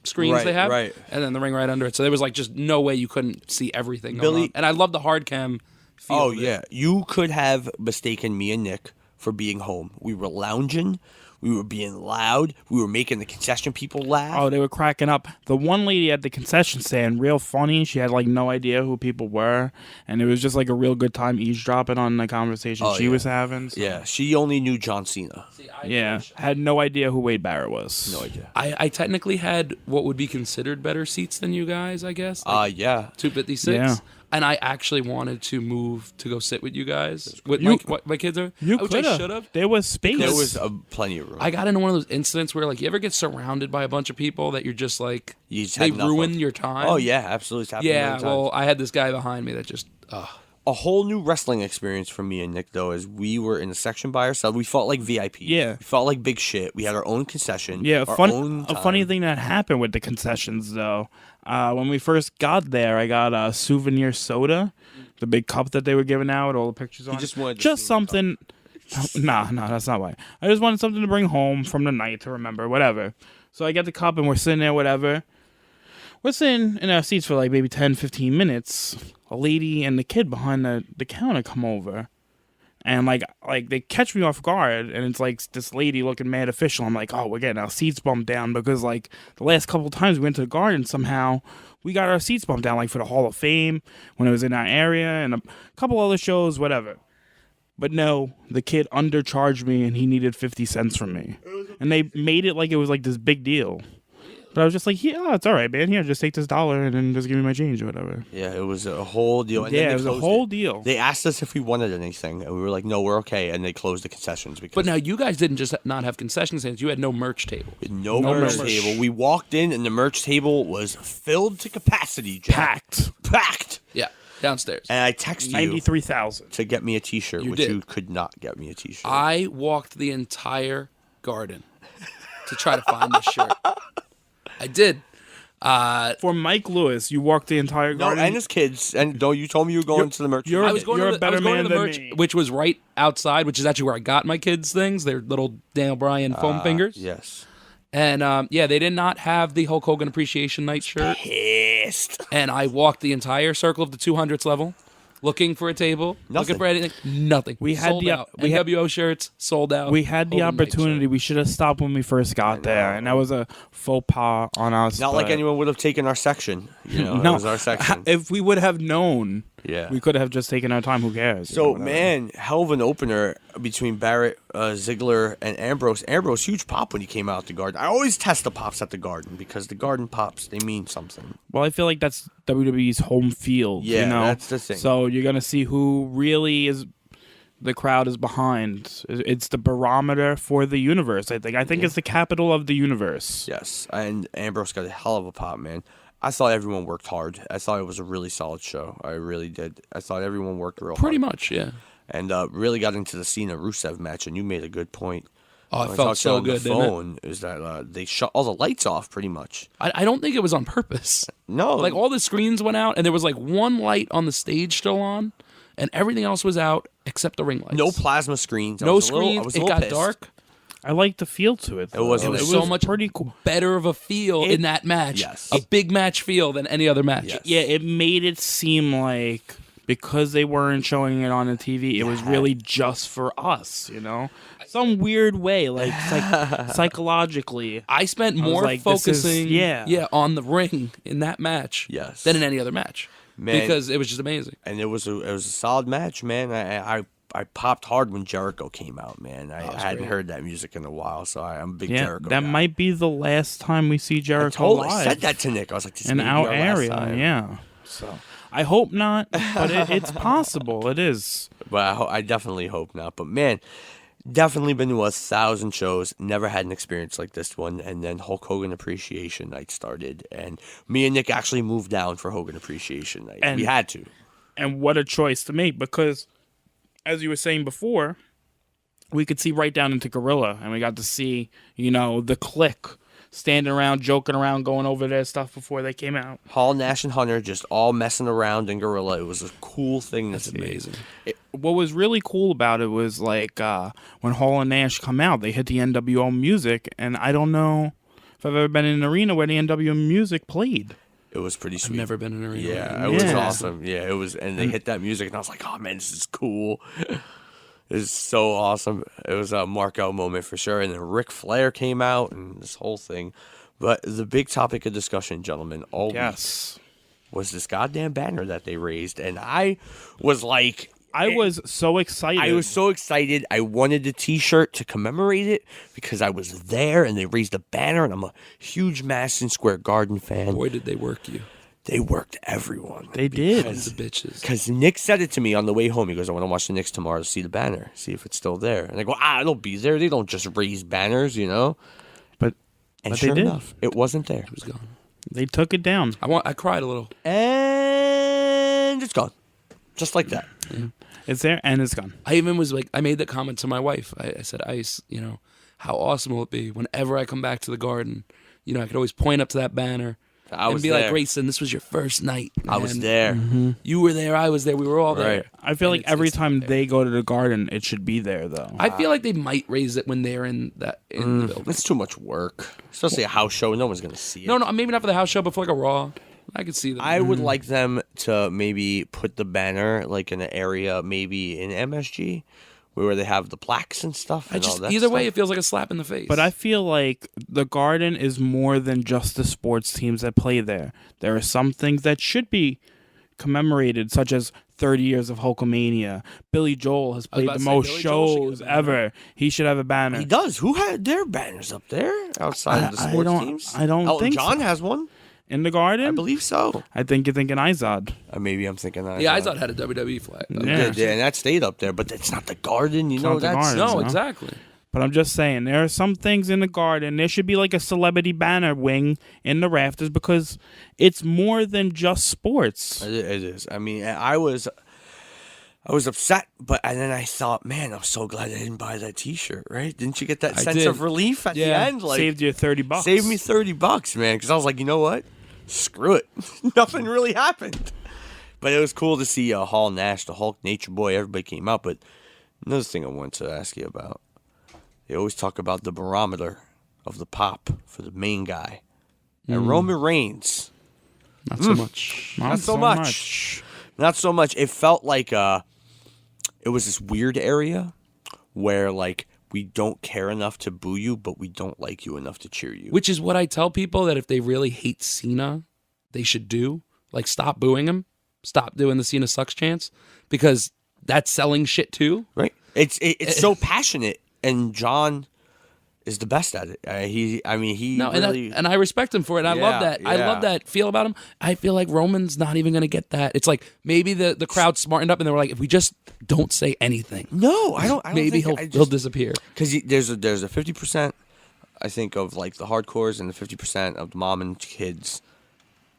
screens they have, right. and then the ring right under it. So there was like just no way you couldn't see everything going Billy- on. And I love the hard cam feel Oh, of it. yeah. You could have mistaken me and Nick for being home. We were lounging. We were being loud. We were making the concession people laugh. Oh, they were cracking up. The one lady at the concession stand, real funny. She had like no idea who people were, and it was just like a real good time eavesdropping on the conversation she was having. So. Yeah, she only knew John Cena. Yeah, had no idea who Wade Barrett was. No idea. I technically had what would be considered better seats than you guys, I guess. Yeah. 256. Yeah. And I actually wanted to move to go sit with you guys. With my kids are. You which could I should have. There was space. There was plenty of room. I got into one of those incidents where, like, you ever get surrounded by a bunch of people that you're just like, You just they had enough ruin of- your time. Oh, yeah, absolutely. It's happened Yeah, many times. well, I had this guy behind me that just, A whole new wrestling experience for me and Nick, though, is we were in a section by ourselves. We felt like VIP. Yeah. We felt like big shit. We had our own concession. Yeah, our own a funny thing that happened with the concessions, though. When we first got there, I got a souvenir soda, the big cup that they were giving out, all the pictures on. just wanted to just see the something. No, that's not why. I just wanted something to bring home from the night to remember, whatever. So I get the cup and we're sitting there, whatever. We're sitting in our seats for like maybe 10, 15 minutes. A lady and the kid behind the counter come over. And like they catch me off guard, and it's like this lady looking mad official. I'm like, oh, we're getting our seats bumped down because like the last couple times we went to the Garden, somehow we got our seats bumped down, like for the Hall of Fame when it was in our area and a couple other shows, whatever. But no, the kid undercharged me, and he needed 50 cents from me, and they made it like it was like this big deal. But I was just like, yeah, it's all right, man. Here, just take this $1 and then just give me my change or whatever. Yeah, it was a whole deal. And then Yeah, they it was a closed whole deal. They asked us if we wanted anything, and we were like, no, we're okay. And they closed the concessions. Because but now you guys didn't just not have concession stands, you had no merch table. no No merch merch. table. We walked in, and the merch table was filled to capacity, Jack. Packed. Yeah, downstairs. And I texted you 93,000. to get me a T-shirt, You which did. you could not get me a T-shirt. I walked the entire Garden to try to find this shirt. I did. For Mike Lewis, you walked the entire no, Garden. and his kids. And you told me you were going to the merch. you're- I was going You're to a the, I was better going man to the than merch, me. which was right outside, which is actually where I got my kids' things. Their little Daniel Bryan foam fingers. Yes. And yeah, they did not have the Hulk Hogan Appreciation Night shirt. Pissed. And I walked the entire circle of the 200s level, looking for a table, looking for anything. Nothing. We had sold the- out. we had- NWO shirts sold out. We had the Hogan Night opportunity. shirt. We should have stopped when we first got there, and that was a faux pas on us. Not like but- anyone would have taken our section. You know, No, that was our section. If we would have known, Yeah. we could have just taken our time. Who cares? So, Whatever. man, hell of an opener between Barrett, Ziggler, and Ambrose. Ambrose, huge pop when he came out the Garden. I always test the pops at the Garden because the Garden pops, they mean something. Well, I feel like that's WWE's home field. Yeah, you know? that's the thing. So you're gonna see who really is. The crowd is behind. It's the barometer for the universe. I think it's the capital of the universe. Yes, and Ambrose got a hell of a pop, man. I thought everyone worked hard. I thought it was a really solid show. I really did. I thought everyone worked real Pretty hard. much, yeah. And really got into the Cena-Rusev match, and you made a good point. Oh, When it I felt talked to so you on the good, didn't it? phone, is that they shut all the lights off pretty much. I don't think it was on purpose. No. Like, all the screens went out, and there was, like, one light on the stage still on, and everything else was out except the ring lights. No plasma screens. I No was a little- I screens. was a It little got pissed. dark. I like the feel to it. It was- though. it was so much pretty cool. better of a feel in that match. Yes. A big match feel than any other match. Yes. Yeah, it made it seem like because they weren't showing it on the TV, it was really just for us. You know, some weird way, like psychologically. I spent was more like, this is- focusing yeah. on the ring in that match Yes. than in any other match. Man. Because it was just amazing. And it was a solid match, man. I popped hard when Jericho came out, man. I hadn't heard that music in a while, so I'm a big Yeah, Jericho that guy. might be the last time we see I Jericho live. I said that to Nick. I was like, this in may be our last area. time. Yeah, so I hope not, but it's possible. It is. But I definitely hope not. But man, definitely been to 1,000 shows. Never had an experience like this one. And then Hulk Hogan Appreciation Night started, and me and Nick actually moved down for Hogan Appreciation Night. And- we had to. And what a choice to make, because as you were saying before, we could see right down into Gorilla, and we got to see, the Click standing around, joking around, going over their stuff before they came out. Hall, Nash, and Hunter just all messing around in Gorilla. It was a cool thing to see. Amazing. What was really cool about it was like when Hall and Nash come out, they hit the NWO music, and I don't know if I've ever been in an arena where the NWO music played. It was pretty I've sweet. never been in an arena. Yeah, it was Yeah. awesome. Yeah, it was, and they hit that music, and I was like, "Oh man, this is cool. This is so awesome." It was a mark out moment for sure. And then Ric Flair came out, and this whole thing. But the big topic of discussion, gentlemen, all week was this goddamn banner that they raised, and I was like, I was so excited. I was so excited. I wanted the T-shirt to commemorate it because I was there, and they raised a banner, and I'm a huge Madison Square Garden fan. Boy, did they work you. They worked everyone. They did. Sons of bitches. Because Nick said it to me on the way home. He goes, I want to watch the Knicks tomorrow to see the banner, see if it's still there. And I go, it'll be there. They don't just raise banners, But And But sure they did. enough, it wasn't there. It was gone. they took it down. I cried a little. And it's gone. Just like that. It's there and it's gone. I even was like, I made that comment to my wife. I said, Ice, how awesome will it be whenever I come back to the Garden? I could always point up to that banner I and was be there. like, Grayson, this was your first night. I was man. there. You were there. I was there. We were all there. Right. I feel And like every it's time there. they go to the Garden, it should be there though. I feel like they might raise it when they're in the building. It's too much work. Especially a house show. No one's going to see it. No, maybe not for the house show, but for like a Raw. I could see them. I would like them to maybe put the banner like in an area, maybe in MSG, where they have the plaques and stuff. And all that either way, stuff. it feels like a slap in the face. But I feel like the Garden is more than just the sports teams that play there. There are some things that should be commemorated, such as 30 years of Hulkamania. Billy Joel has played about the to say, most Billy Joel should get shows a banner. ever. He should have a banner. He does. Who had their banners up there outside of the I sports don't- teams? I don't Elton think John so. has one. In the Garden? I believe so. I think you're thinking Izod. Maybe I'm thinking that. yeah, I thought it had a WWE flag. Yeah. Yeah, and that stayed up there, but it's not the Garden. You know, not the that's Garden. No, No. exactly. But I'm just saying, there are some things in the Garden. There should be like a celebrity banner wing in the rafters because it's more than just sports. It is. I mean, I was upset, and then I thought, man, I'm so glad I didn't buy that T-shirt. Right? Didn't you get that I sense did. of relief at the Yeah. end? Like, Saved you $30. saved me $30, man. Because I was like, you know what? Screw it. Nothing really happened. But it was cool to see Hall, Nash, the Hulk, Nature Boy. Everybody came out. But another thing I wanted to ask you about. They always talk about the barometer of the pop for the main guy. And Roman Reigns. Not so much. Not so much. Not so much. It felt like it was this weird area where, like, we don't care enough to boo you, but we don't like you enough to cheer you. Which is what I tell people that if they really hate Cena, they should do. Like, stop booing him. Stop doing the Cena sucks chants. Because that's selling shit too. Right. It's so passionate, and John is the best at it. He really... and I respect him for it. I love that. I love that feel about him. I feel like Roman's not even going to get that. It's like maybe the crowd smartened up and they were like, if we just don't say anything, No, I don't. maybe he'll disappear. Because there's a 50%, I think, of like the hardcores and the 50% of the mom and kids,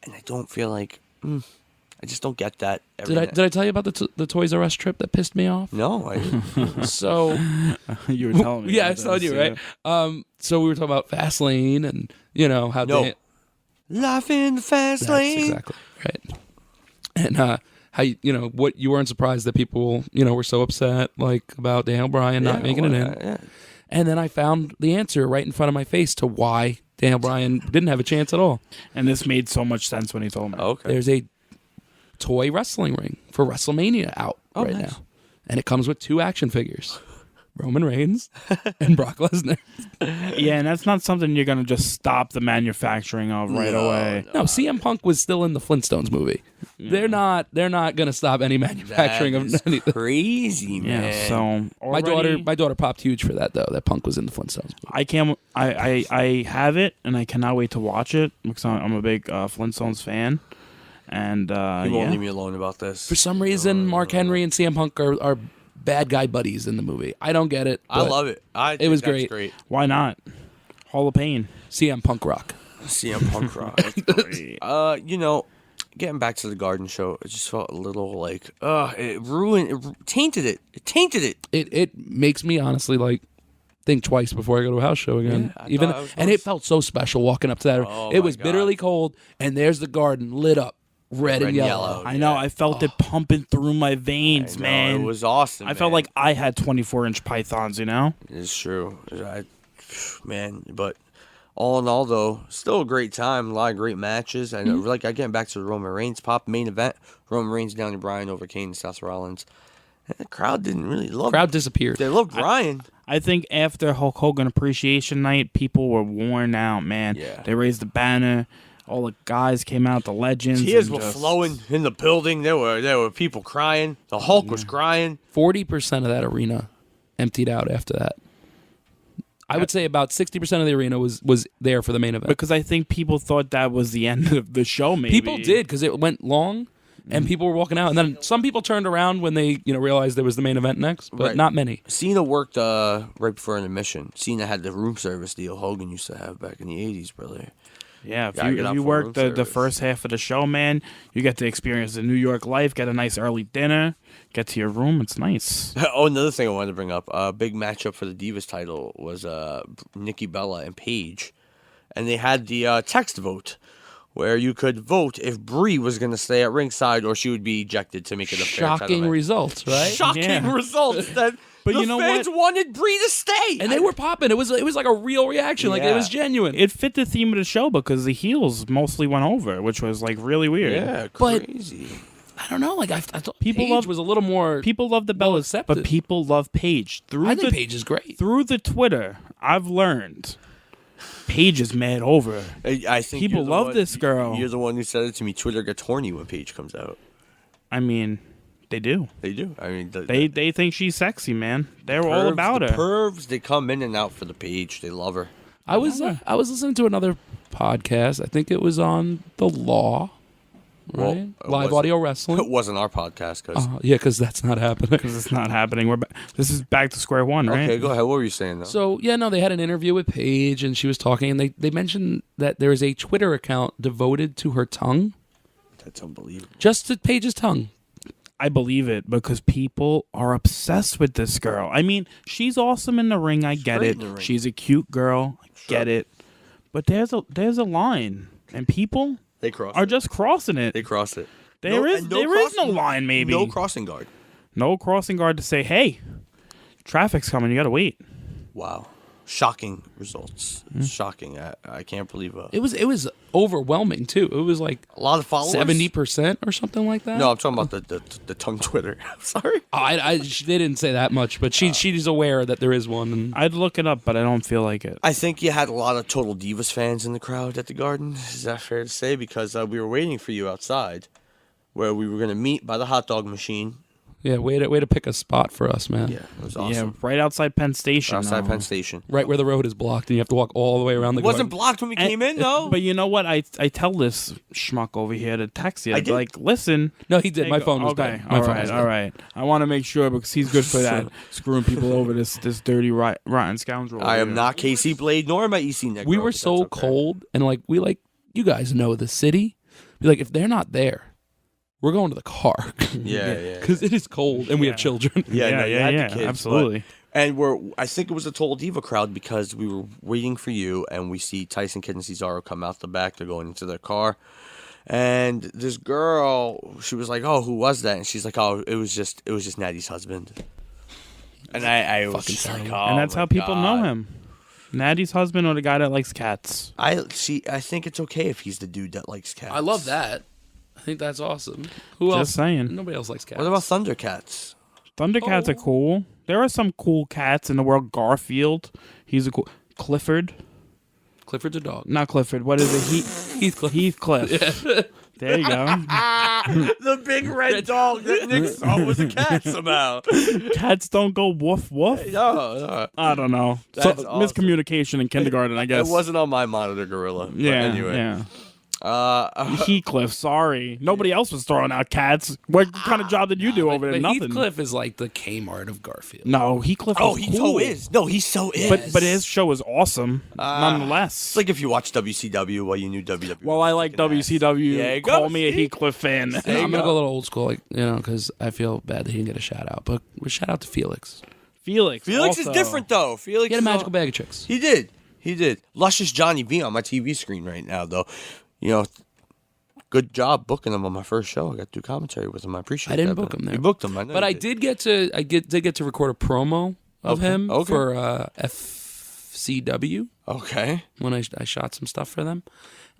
and I don't feel like I just don't get that. Did I tell you about the Toys R Us trip that pissed me off? No, I didn't. So You were telling me. yeah, I told you, right? So we were talking about Fastlane and how Life in the fast that's lane. exactly right. And how what you weren't surprised that people were so upset like about Daniel Bryan not making it in. Yeah. And then I found the answer right in front of my face to why Daniel Bryan didn't have a chance at all. And this made so much sense when he told me. Okay. There's a toy wrestling ring for WrestleMania out right nice. now. And it comes with 2 action figures. Roman Reigns and Brock Lesnar. Yeah, and that's not something you're going to just stop the manufacturing of right away. No, CM Punk was still in the Flintstones movie. Yeah. They're not going to stop any manufacturing of anything. Crazy, man. Yeah, so My daughter popped huge for that though. That Punk was in the Flintstones movie. I have it and I cannot wait to watch it because I'm a big Flintstones fan. And He won't leave me alone about this. For some reason, Mark Henry and CM Punk are bad guy buddies in the movie. I don't get it. I love it. It was great. Why not? Hall of Pain. CM Punk rock. CM Punk rock. That's great. Getting back to the Garden show, it just felt a little like, it tainted it. It tainted it. It makes me honestly like think twice before I go to a house show again. Yeah, it felt so special walking up to that. Oh, it was my God. bitterly cold, and there's the Garden lit up. Red and yellow. I know. I felt it pumping through my veins, man. It was awesome. I felt like I had 24-inch pythons, It's true. But all in all, though, still a great time. A lot of great matches. I know, like, getting back to the Roman Reigns pop main event. Roman Reigns, Daniel Bryan over Kane and Seth Rollins. And the crowd didn't really love Crowd disappeared. They loved Bryan. I think after Hulk Hogan Appreciation Night, people were worn out, man. Yeah. They raised the banner. All the guys came out, the legends. Tears were flowing in the building. There were people crying. The Hulk was crying. 40% of that arena emptied out after that. I would say about 60% of the arena was there for the main event. Because I think people thought that was the end of the show, maybe. People did, because it went long, and people were walking out. And then some people turned around when they realized there was the main event next, but not many. Cena worked right before intermission. Cena had the room service deal Hogan used to have back in the 80s, brother. Yeah, if you work the first half of the show, man, you get to experience the New York life, get a nice early dinner, get to your room. It's nice. Another thing I wanted to bring up, a big matchup for the Divas title was Nikki Bella and Paige. And they had the text vote, where you could vote if Brie was going to stay at ringside or she would be ejected to make it a fair title Shocking match. results, right? Shocking results that But the you know fans what? wanted Brie to stay. And they were popping. It was like a real reaction. Like it was genuine. It fit the theme of the show because the heels mostly went over, which was like really weird. Yeah, But- crazy. I don't know. Like I thought People Paige love- was a little more. People love the Well Bellas, accepted. but people love Paige. I think Paige is great. Through the Twitter, I've learned Paige is mad over. I think People you're the love one- this girl. You're the one who said it to me. Twitter gets horny when Paige comes out. I mean, they do. They do. I mean, They think she's sexy, man. They're all pervs- about the her. Pervs, they come in and out for the Paige. They love her. I was listening to another podcast. I think it was on the Law, right? Well, it Live wasn't- audio It wrestling. wasn't our podcast. Cause, Yeah, because that's not happening. Because it's not happening. This is back to square one, right? okay, go ahead. What were you saying, though? So they had an interview with Paige, and she was talking, and they mentioned that there is a Twitter account devoted to her tongue, That's unbelievable. just to Paige's tongue. I believe it because people are obsessed with this girl. I mean, she's awesome in the ring. I get Straight it. in the ring. She's a cute girl. I get it. But there's a line, and people They crossed are it. just crossing it. They crossed it. There is no line, maybe. No crossing guard. No crossing guard to say, hey, traffic's coming. You got to wait. Wow. shocking results. Shocking. I can't believe It was overwhelming too. It was like a lot of followers. 70% or something like that. No, I'm talking about the tongue Twitter. I'm sorry. They didn't say that much, but she's aware that there is one. And I'd look it up, but I don't feel like it. I think you had a lot of Total Divas fans in the crowd at the Garden. Is that fair to say? Because we were waiting for you outside, where we were going to meet by the hot dog machine. yeah, way to pick a spot for us, man. Yeah, it was awesome. Yeah, right outside Penn Station. Outside Penn Station. Right where the road is blocked, and you have to walk all the way around the It wasn't garden. blocked when we came in, though. But you know what? I tell this schmuck over here to text you. I did. Like, listen. No, he did. My Hey, phone was okay. dead. My All phone right, was all dead. right. I want to make sure because he's good for that. Screwing people over, this dirty, rotten scoundrel. I over am here. not KC Blade, nor am I EC Negro. We were but so that's okay. cold, and you guys know the city. Be like, if they're not there, we're going to the car. Yeah. Because it is cold, and we have children. Yeah, no, you had the kids, absolutely. And I think it was a Total Diva crowd because we were waiting for you, and we see Tyson Kidd and Cesaro come out the back. They're going into their car. And this girl, she was like, "Oh, who was that?" And she's like, "Oh, it was just Natty's husband." And I was just like, "Oh, And that's my how people know God." him. Natty's husband or the guy that likes cats. I think it's okay if he's the dude that likes cats. I love that. I think that's awesome. Who else? Just saying. Nobody else likes cats. What about Thundercats? Thundercats are cool. There are some cool cats in the world. Garfield. He's a cool. Clifford. Clifford's a dog. Not Clifford. What is it? Heathcliff. Heathcliff. There you go. The big red dog that Nick saw was a cat somehow. Cats don't go woof woof. No. I don't know. That's So, awesome. miscommunication in kindergarten, I guess. It wasn't on my monitor gorilla. But Yeah. anyway. Yeah. Uh, Heathcliff. Sorry, nobody else was throwing out cats. What kind of job did you do over there? But Nothing. Heathcliff is like the Kmart of Garfield. No, Heathcliff. oh, was he cool. so is. No, he so is. But his show is awesome, nonetheless. It's like if you watch WCW while you knew WWE. Well, I like WCW. There you Call go. me a Heathcliff fan. I'm gonna go a little old school, because I feel bad that he didn't get a shout out. But we shout out to Felix. Felix. Felix also. is different though. Felix He had a is magical bag of chicks. He did. Luscious Johnny V on my TV screen right now though. Good job booking him on my first show. I got to do commentary with him. I appreciate I that. didn't book him there. You booked him, I know. But you I did. did get to record a promo of him Okay. for FCW Okay. when I shot some stuff for them,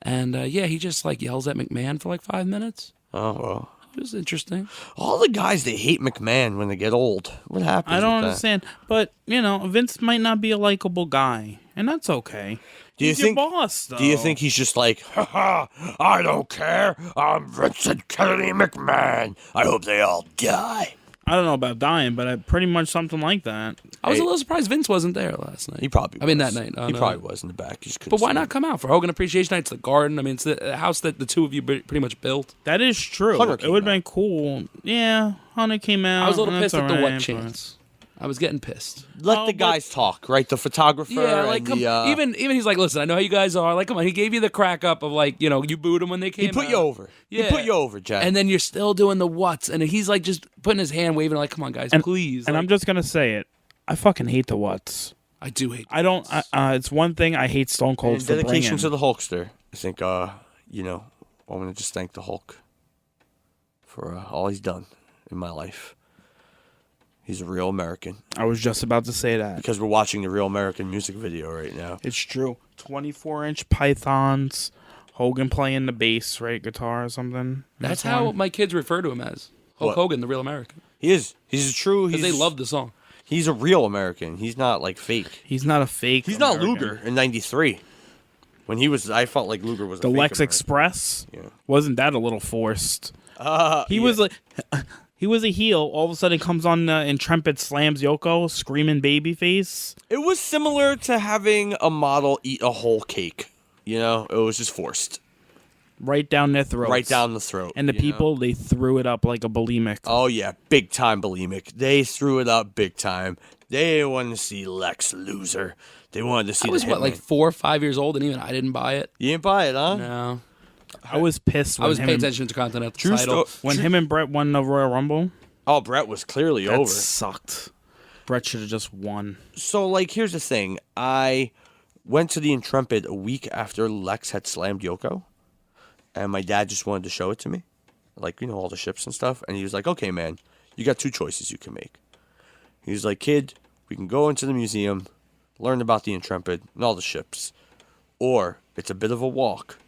and he just yells at McMahon for 5 minutes. Oh well. It was interesting. All the guys they hate McMahon when they get old. What happens? I don't with that? understand, but Vince might not be a likable guy, and that's okay. Do you He's think? your boss, though. Do you think he's just like, ha, I don't care. I'm Vincent Kennedy McMahon. I hope they all die. I don't know about dying, but pretty much something like that. I was Hey. a little surprised Vince wasn't there last night. He probably. I mean, was. that night. He probably was in the back. He just couldn't But why see not him. come out for Hogan Appreciation Night? It's the Garden. I mean, it's the house that the two of you pretty much built. That is true. Hunter It came would have out. been cool. Yeah, Hunter came out. I was a little and pissed that's at the all what right, chance. I was getting pissed. Let Oh, the but- guys talk, right? The photographer. Yeah, and come, the, even he's like, listen, I know how you guys are. Come on, he gave you the crack up of you booed him when they came. He put out. you over. Yeah. He put you over, Jack. And then you're still doing the what's, and he's just putting his hand waving come on, guys, please. And I'm just gonna say it. I fucking hate the what's. I do hate. I don't. It's one thing I hate Stone Cold And for dedication bringing. to the Hulkster. I think, I want to just thank the Hulk for all he's done in my life. He's a real American. I was just about to say that. Because we're watching the Real American music video right now. It's true. 24-inch pythons. Hogan playing the bass, right? Guitar or something. That's how my kids refer to him as Hulk What? Hogan, the real American, He is. He's a true. because they love the song. He's a real American. He's not fake. He's not a fake. He's not American. Luger in '93. When he was, I felt like Luger was The a fake Lex American. Express. Yeah. Wasn't that a little forced? He yeah. was like. He was a heel. All of a sudden, comes on Inrepid, slams Yoko, screaming babyface. It was similar to having a model eat a whole cake. It was just forced. Right down their throats. Right down the throat. And the people, they threw it up like a bulimic. Oh, yeah. Big time bulimic. They threw it up big time. They wanted to see Lex Luger. They wanted to see I was the Hitman. 4 or 5 years old, and even I didn't buy it. You didn't buy it, huh? No, I was pissed when I was him paying and- attention to Continental True title. When him and Brett won the Royal Rumble. Oh, Brett was clearly That over. sucked. Brett should have just won. So, here's the thing. I went to the Intrepid a week after Lex had slammed Yoko, and my dad just wanted to show it to me. All the ships and stuff. And he was like, okay, man, you got 2 choices you can make. He's like, kid, we can go into the museum, learn about the Intrepid and all the ships. Or it's a bit of a walk,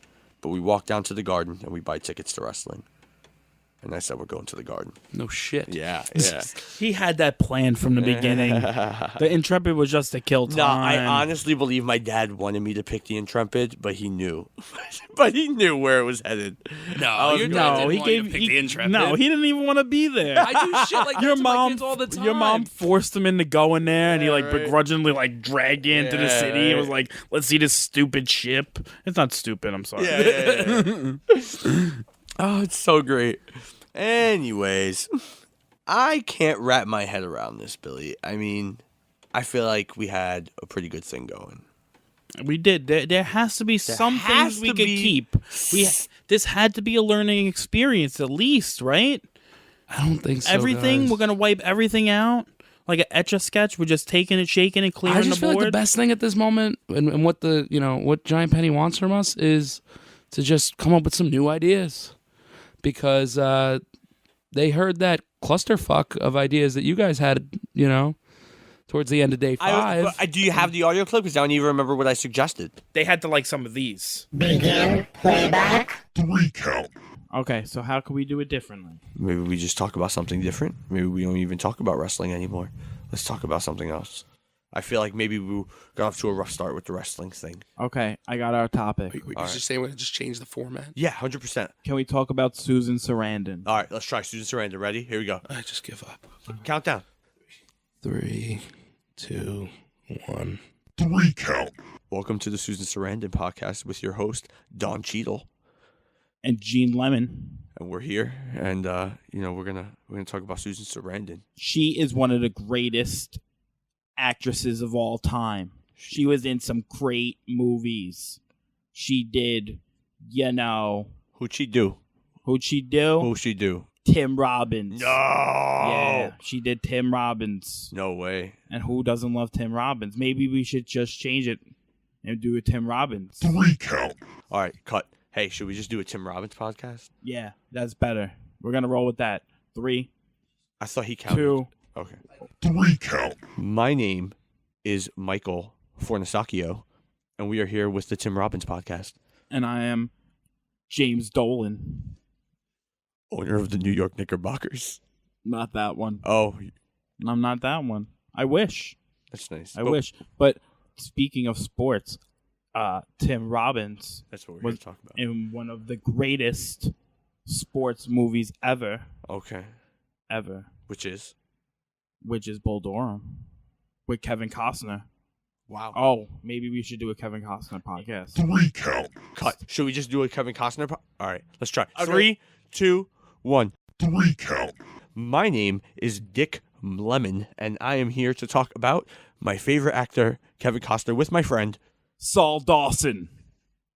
but we walk down to the garden and we buy tickets to wrestling. And I said we're going to the garden. No shit. Yeah. He had that plan from the beginning. The Intrepid was just to kill time. No, I honestly believe my dad wanted me to pick the Intrepid, but he knew. But he knew where it was headed. No, your dad didn't want you to pick the Intrepid. No, he didn't even want to be there. I do shit like that to my kids all the time. Your mom forced him into going there, and he begrudgingly dragged you into the city. It was like, let's see this stupid ship. It's not stupid. I'm sorry. Yeah. Oh, it's so great. Anyways, I can't wrap my head around this, Billy. I mean, I feel like we had a pretty good thing going. We did. There has to be some things we could keep. This had to be a learning experience, at least, right? I don't think so. Everything, guys. we're gonna wipe everything out like an Etch-a-Sketch. We're just taking it, shaking it, clearing the board. I just feel like the best thing at this moment, and what what Giant Penny wants from us is to just come up with some new ideas, because they heard that clusterfuck of ideas that you guys had, towards the end of day 5. Do you have the audio clip? Because I don't even remember what I suggested. They had to like some of these. Begin playback. 3 count. Okay, so how can we do it differently? Maybe we just talk about something different. Maybe we don't even talk about wrestling anymore. Let's talk about something else. I feel like maybe we got off to a rough start with the wrestling thing. Okay, I got our topic. We just saying we're going to just change the format? Yeah, 100%. Can we talk about Susan Sarandon? All right, let's try Susan Sarandon. Ready? Here we go. I just give up. Countdown. 3, 2, 1. 3 count. Welcome to the Susan Sarandon podcast with your host, Don Cheadle. And Gene Lemon. And we're here, and we're gonna talk about Susan Sarandon. She is one of the greatest actresses of all time. She was in some great movies. She did, Who'd she do? Who'd she do? Who'd she do? Tim Robbins. No. Yeah, she did Tim Robbins. No way. And who doesn't love Tim Robbins? Maybe we should just change it and do a Tim Robbins. 3 count. All right, cut. Hey, should we just do a Tim Robbins podcast? Yeah, that's better. We're going to roll with that. 3, I thought he counted. 2. Okay. 3 count. My name is Michael Fornisacchio, and we are here with the Tim Robbins podcast. And I am James Dolan. Owner of the New York Knickerbockers. Not that one. Oh, I'm not that one. I wish. that's nice. I wish. But speaking of sports, Tim Robbins That's what we're was here to talk about. in one of the greatest sports movies ever, Okay. which is Bull Durham with Kevin Costner. Wow. Oh, maybe we should do a Kevin Costner podcast. 3 count. Cut. Should we just do a Kevin Costner? All right, let's try. Okay. 3, 2, 1. 3 count. My name is Dick Lemon, and I am here to talk about my favorite actor, Kevin Costner, with my friend. Saul Dawson.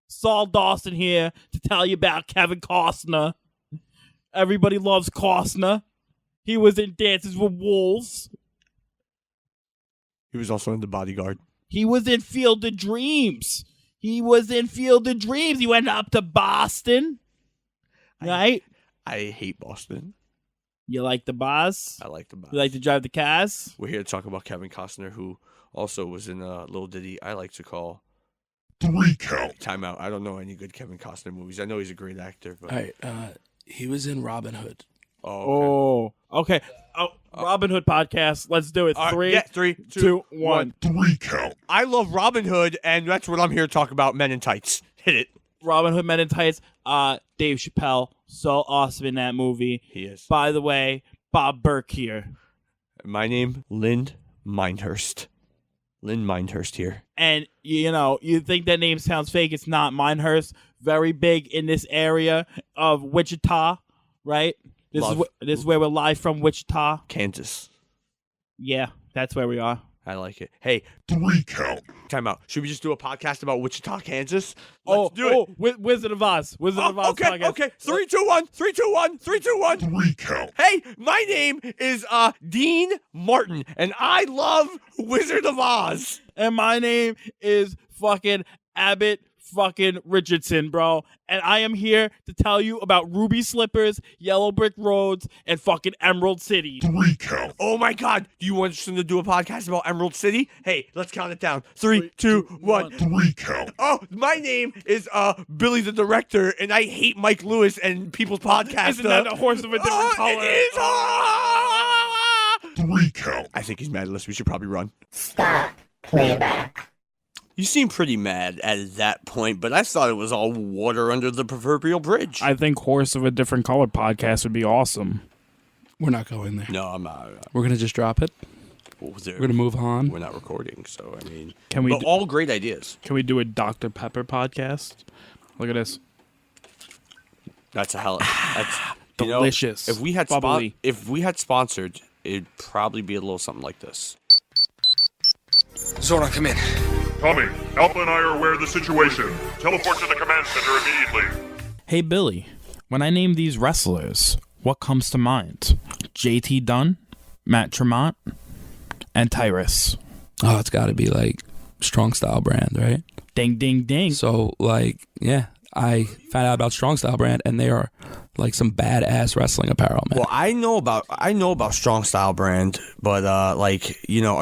Saul Dawson here to tell you about Kevin Costner. Everybody loves Costner. He was in Dances with Wolves. He was also in The Bodyguard. He was in Field of Dreams. He went up to Boston. Right? I hate Boston. You like the boss? I like The Bodyguard. You like to drive the cars? We're here to talk about Kevin Costner, who also was in a little ditty I like to call 3 count. Time Out. I don't know any good Kevin Costner movies. I know he's a great actor, but All right. He was in Robin Hood. Okay. Robin Hood podcast. Let's do it. All right, 3, yeah, 3, 2, 1. 3 count. I love Robin Hood, and that's what I'm here to talk about. Men in Tights. Hit it. Robin Hood Men in Tights. Dave Chappelle. So awesome in that movie. He is. By the way, Bob Burke here. My name, Lynn Mindhurst. Lynn Mindhurst here. And, you think that name sounds fake. It's not. Mindhurst, very big in this area of Wichita, right? This is where we're live from, Wichita. Kansas. Yeah, that's where we are. I like it. Hey, 3 count. time out. Should we just do a podcast about Wichita, Kansas? Let's do it. Wizard of Oz. Wizard of Oz Okay, podcast. okay. 3, 2, 1. 3, 2, 1. 3, 2, 1. 3 count. Hey, my name is Dean Martin, and I love Wizard of Oz. And my name is fucking Abbott fucking Richardson, bro. And I am here to tell you about Ruby Slippers, Yellow Brick Roads, and fucking Emerald City. 3 count. Oh my God! Do you want us to do a podcast about Emerald City? Hey, let's count it down. 3, 2, 1. 3 count. Oh, my name is Billy the Director, and I hate Mike Lewis and People's Podcast. Isn't that a horse of a different color? It is. 3 count. I think he's mad at us. We should probably run. Stop. Playback. You seem pretty mad at that point, but I thought it was all water under the proverbial bridge. I think Horse of a Different Color podcast would be awesome. We're not going there. No, I'm not. We're going to just drop it. We're going to move on. We're not recording, so I mean, Can we but all great ideas. Can we do a Dr. Pepper podcast? Look at this. That's a hell. That's Delicious. If we had Bubbly. if we had sponsored, it'd probably be a little something like this. Zordon, come in. Tommy, Alpha and I are aware of the situation. Teleport to the command center immediately. Hey, Billy. When I name these wrestlers, what comes to mind? JT Dunn, Matt Tremont, and Tyrus. Oh, it's got to be like Strong Style Brand, right? Ding, ding, ding. So, like, yeah, I found out about Strong Style Brand, and they are like some badass wrestling apparel, man. Well, I know about Strong Style Brand, but are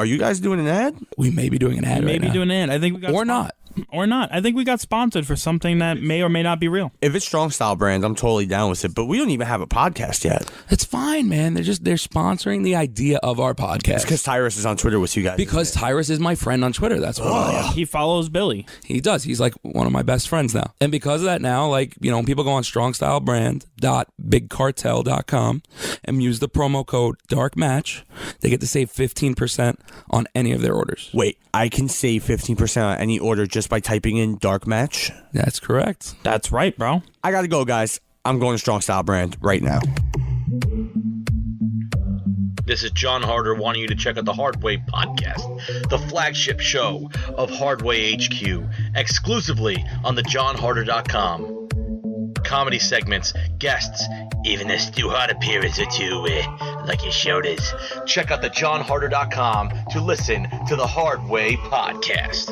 you guys doing an ad? We may be doing an ad Maybe right now. doing an ad. I think we got Or not. Or not. I think we got sponsored for something that may or may not be real. If it's Strong Style Brand, I'm totally down with it. But we don't even have a podcast yet. It's fine, man. They're sponsoring the idea of our podcast. It's because Tyrus is on Twitter with you guys. Because Tyrus is my friend on Twitter. That's why. He follows Billy. He does. He's like one of my best friends now. And because of that now, like, when people go on strongstylebrand.bigcartel.com and use the promo code DARKMATCH, they get to save 15% on any of their orders. Wait, I can save 15% on any order just by typing in Dark Match? That's correct. That's right, bro. I gotta go, guys. I'm going to Strong Style Brand right now. This is John Harder wanting you to check out the Hardway podcast, the flagship show of Hardway HQ, exclusively on thejohnharder.com. Comedy segments, guests, even a Stu Hart appearance or two, like his show does. Check out thejohnharder.com to listen to the Hardway podcast.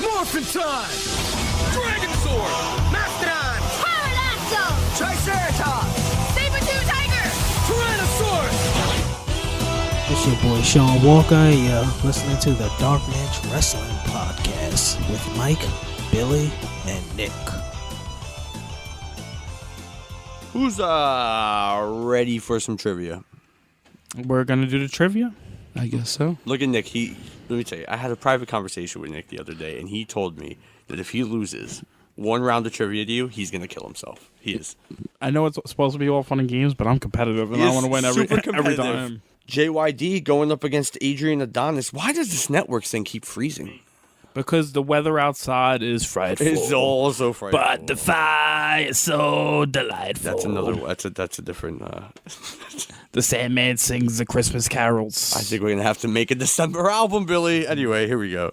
Morphin' time! Dragon Sword! Mastodon! Pterodactyl! Triceratops! Saber-tooth tiger! Tyrannosaurus! It's your boy Sean Walker, and you're listening to the Dark Match Wrestling Podcast with Mike, Billy, and Nick. Who's ready for some trivia? We're going to do the trivia? I guess so. Look at Nick. Let me tell you, I had a private conversation with Nick the other day, and he told me that if he loses one round of trivia to you, he's going to kill himself. He is. I know it's supposed to be all fun and games, but I'm competitive, and I want to win every time. JYD going up against Adrian Adonis. Why does this network thing keep freezing? Because the weather outside is frightful. It's also frightful. But the fire is so delightful. That's a different. The Sandman sings the Christmas carols. I think we're gonna have to make a December album, Billy. Anyway, here we go.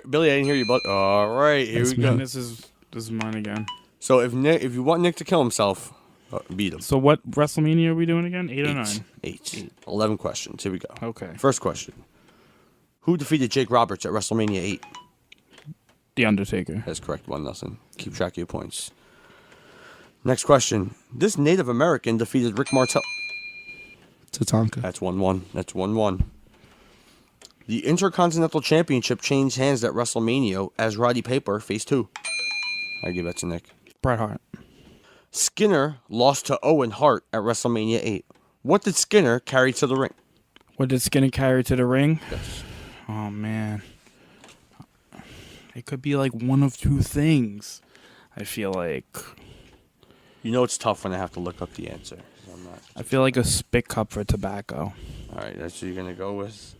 Billy, I didn't hear you, but all right, here we go. This is mine again. So if you want Nick to kill himself, beat him. So what WrestleMania are we doing again? 8 or 9? 8. 11 questions. Here we go. Okay. First question. Who defeated Jake Roberts at WrestleMania 8? The Undertaker. That's correct. 1-0. Keep track of your points. Next question. This Native American defeated Rick Martel. Tatanka. That's 1-1. That's 1-1. The Intercontinental Championship changed hands at WrestleMania as Roddy Piper faced 2. I give that to Nick. Bret Hart. Skinner lost to Owen Hart at WrestleMania 8. What did Skinner carry to the ring? What did Skinner carry to the ring? Yes. Oh, man. It could be like one of two things. I feel like. You know it's tough when I have to look up the answer. I feel like a spit cup for tobacco. All right, that's what you're going to go with.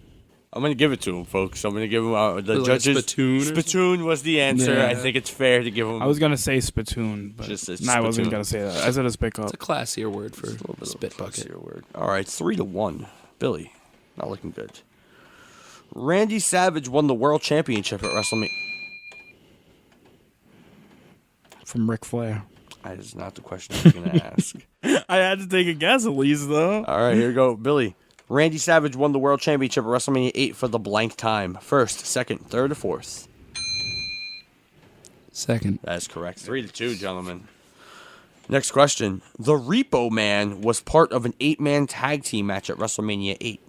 I'm going to give it to him, folks. I'm going to give him the Like judges. spittoon or Spittoon was the answer. Yeah. I think it's fair to give him. I was going to say spittoon, but Just a I wasn't spittoon. going to say that. I said a spit cup. It's a classier word for a little bit spit of a bucket. fancier word. All right, 3-1. Billy, not looking good. Randy Savage won the World Championship at WrestleMania. From Ric Flair. That is not the question I was going to ask. I had to take a guess at least, though. All right, here we go. Billy, Randy Savage won the World Championship at WrestleMania 8 for the blank time. First, second, third, or fourth? Second. That is correct. 3-2, gentlemen. Next question. The Repo Man was part of an 8-man tag team match at WrestleMania 8.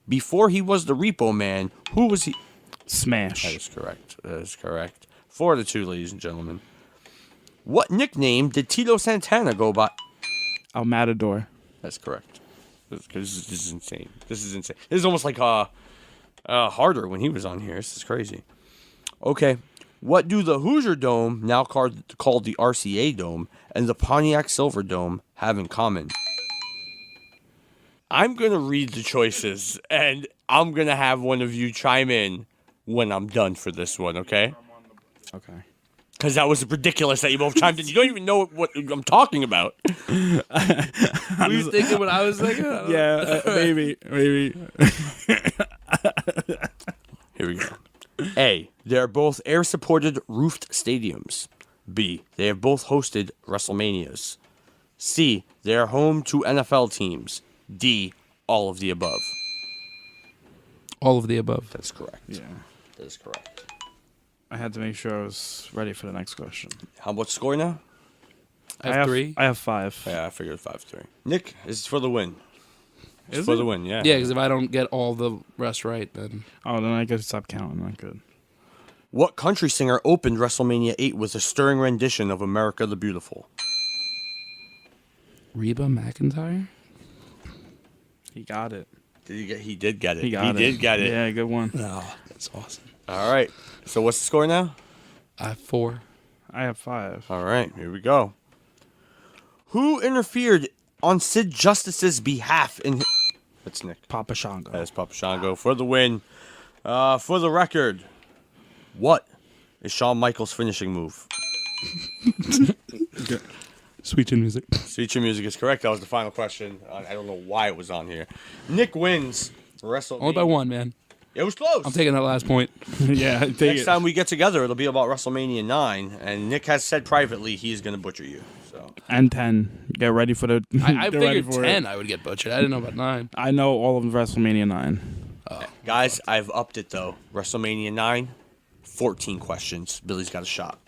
Before he was the Repo Man, who was he? Smash. That is correct. That is correct. 4-2, ladies and gentlemen. What nickname did Tito Santana go by? El Matador. That's correct. This is insane. This is insane. This is almost like Harder when he was on here. This is crazy. Okay. What do the Hoosier Dome, now called the RCA Dome, and the Pontiac Silver Dome have in common? I'm going to read the choices, and I'm going to have one of you chime in when I'm done for this one, okay? Okay. Because that was ridiculous that you both chimed in. You don't even know what I'm talking about. Were you thinking what I was thinking? Yeah, maybe. Here we go. A, they are both air-supported roofed stadiums. B, they have both hosted WrestleManias. C, they are home to NFL teams. D, all of the above. All of the above. That's correct. Yeah. That is correct. I had to make sure I was ready for the next question. How much score now? I have 3. I have 5. Yeah, I figured 5-3. Nick, this is for the win. Is for it? the win, yeah. Yeah, because if I don't get all the rest right, then... Oh, then I gotta stop counting. Not good. What country singer opened WrestleMania 8 with a stirring rendition of America the Beautiful? Reba McEntire? He got it. He did get it. He did get it. Yeah, good one. Oh, that's awesome. All right. So what's the score now? I have 4. I have 5. All right. Here we go. Who interfered on Sid Justice's behalf in... That's Nick. Papa Shango. That is Papa Shango for the win. For the record, what is Shawn Michaels' finishing move? Sweet Chin Music. Sweet Chin Music is correct. That was the final question. I don't know why it was on here. Nick wins WrestleMania. Only by 1, man. It was close. I'm taking that last point. Yeah, take Next it. time we get together, it'll be about WrestleMania 9, and Nick has said privately he's going to butcher you. So And 10. Get ready for the. I get ready figured for 10 it. I would get butchered. I didn't know about 9. I know all of WrestleMania 9. Guys, I've upped it, though. WrestleMania 9, 14 questions. Billy's got a shot.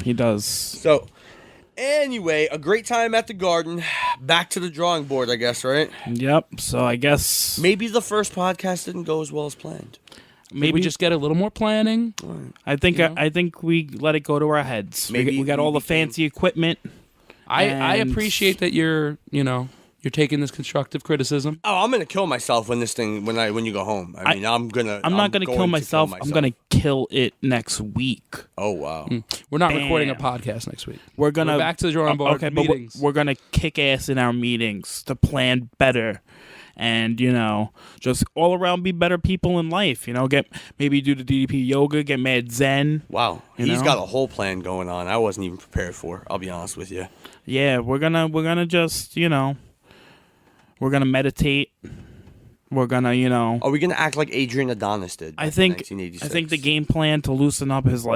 He does. So, anyway, a great time at the Garden. Back to the drawing board, I guess, right? Yep. So I guess Maybe the first podcast didn't go as well as planned. Maybe we just get a little more planning. I think you know? I think we let it go to our heads. Maybe we got all we the fancy equipment. I And- appreciate that you're taking this constructive criticism. Oh, I'm gonna kill myself when you go home. I'm not gonna kill myself. I'm gonna kill it next week. Oh wow. We're not Bam. recording a podcast next week. We're gonna back to the drawing board. Okay, but meetings. we're gonna kick ass in our meetings to plan better, and just all around be better people in life. Maybe do the DDP yoga, get mad Zen. Wow. You He's know? got a whole plan going on. I wasn't even prepared for. I'll be honest with you. Yeah, we're gonna just we're gonna meditate. We're gonna Are we gonna act like Adrian Adonis did? I back in think 1986? the game plan to loosen up is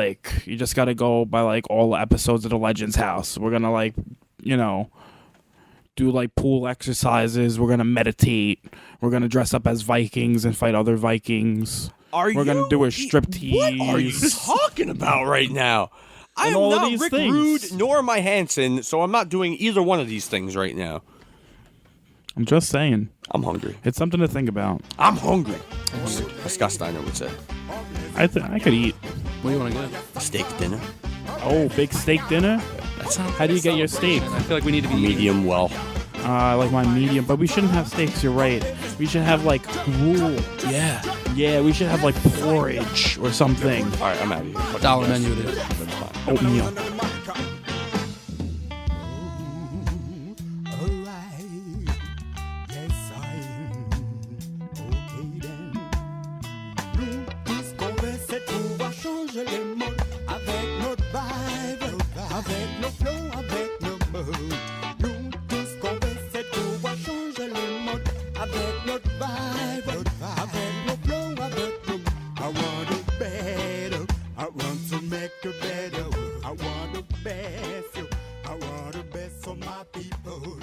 you just got to go by all the episodes of the Legends House. We're gonna do pool exercises. We're gonna meditate. We're gonna dress up as Vikings and fight other Vikings. We're gonna do a striptease. What are you talking about right now? I am all of not these Rick things. Rude nor am I Hanson, so I'm not doing either one of these things right now. I'm just saying. I'm hungry. It's something to think about. I'm hungry. As Scott Steiner would say. I could eat. What do you want to get? A steak dinner. Oh, big steak dinner. How do you get your steak? I feel like we need to be Medium well. I like my medium, but we shouldn't have steaks. You're right. We should have gruel. Yeah, we should have porridge or something. All right, I'm out of here. Dollar menu it is. Oatmeal. I want the best for my people.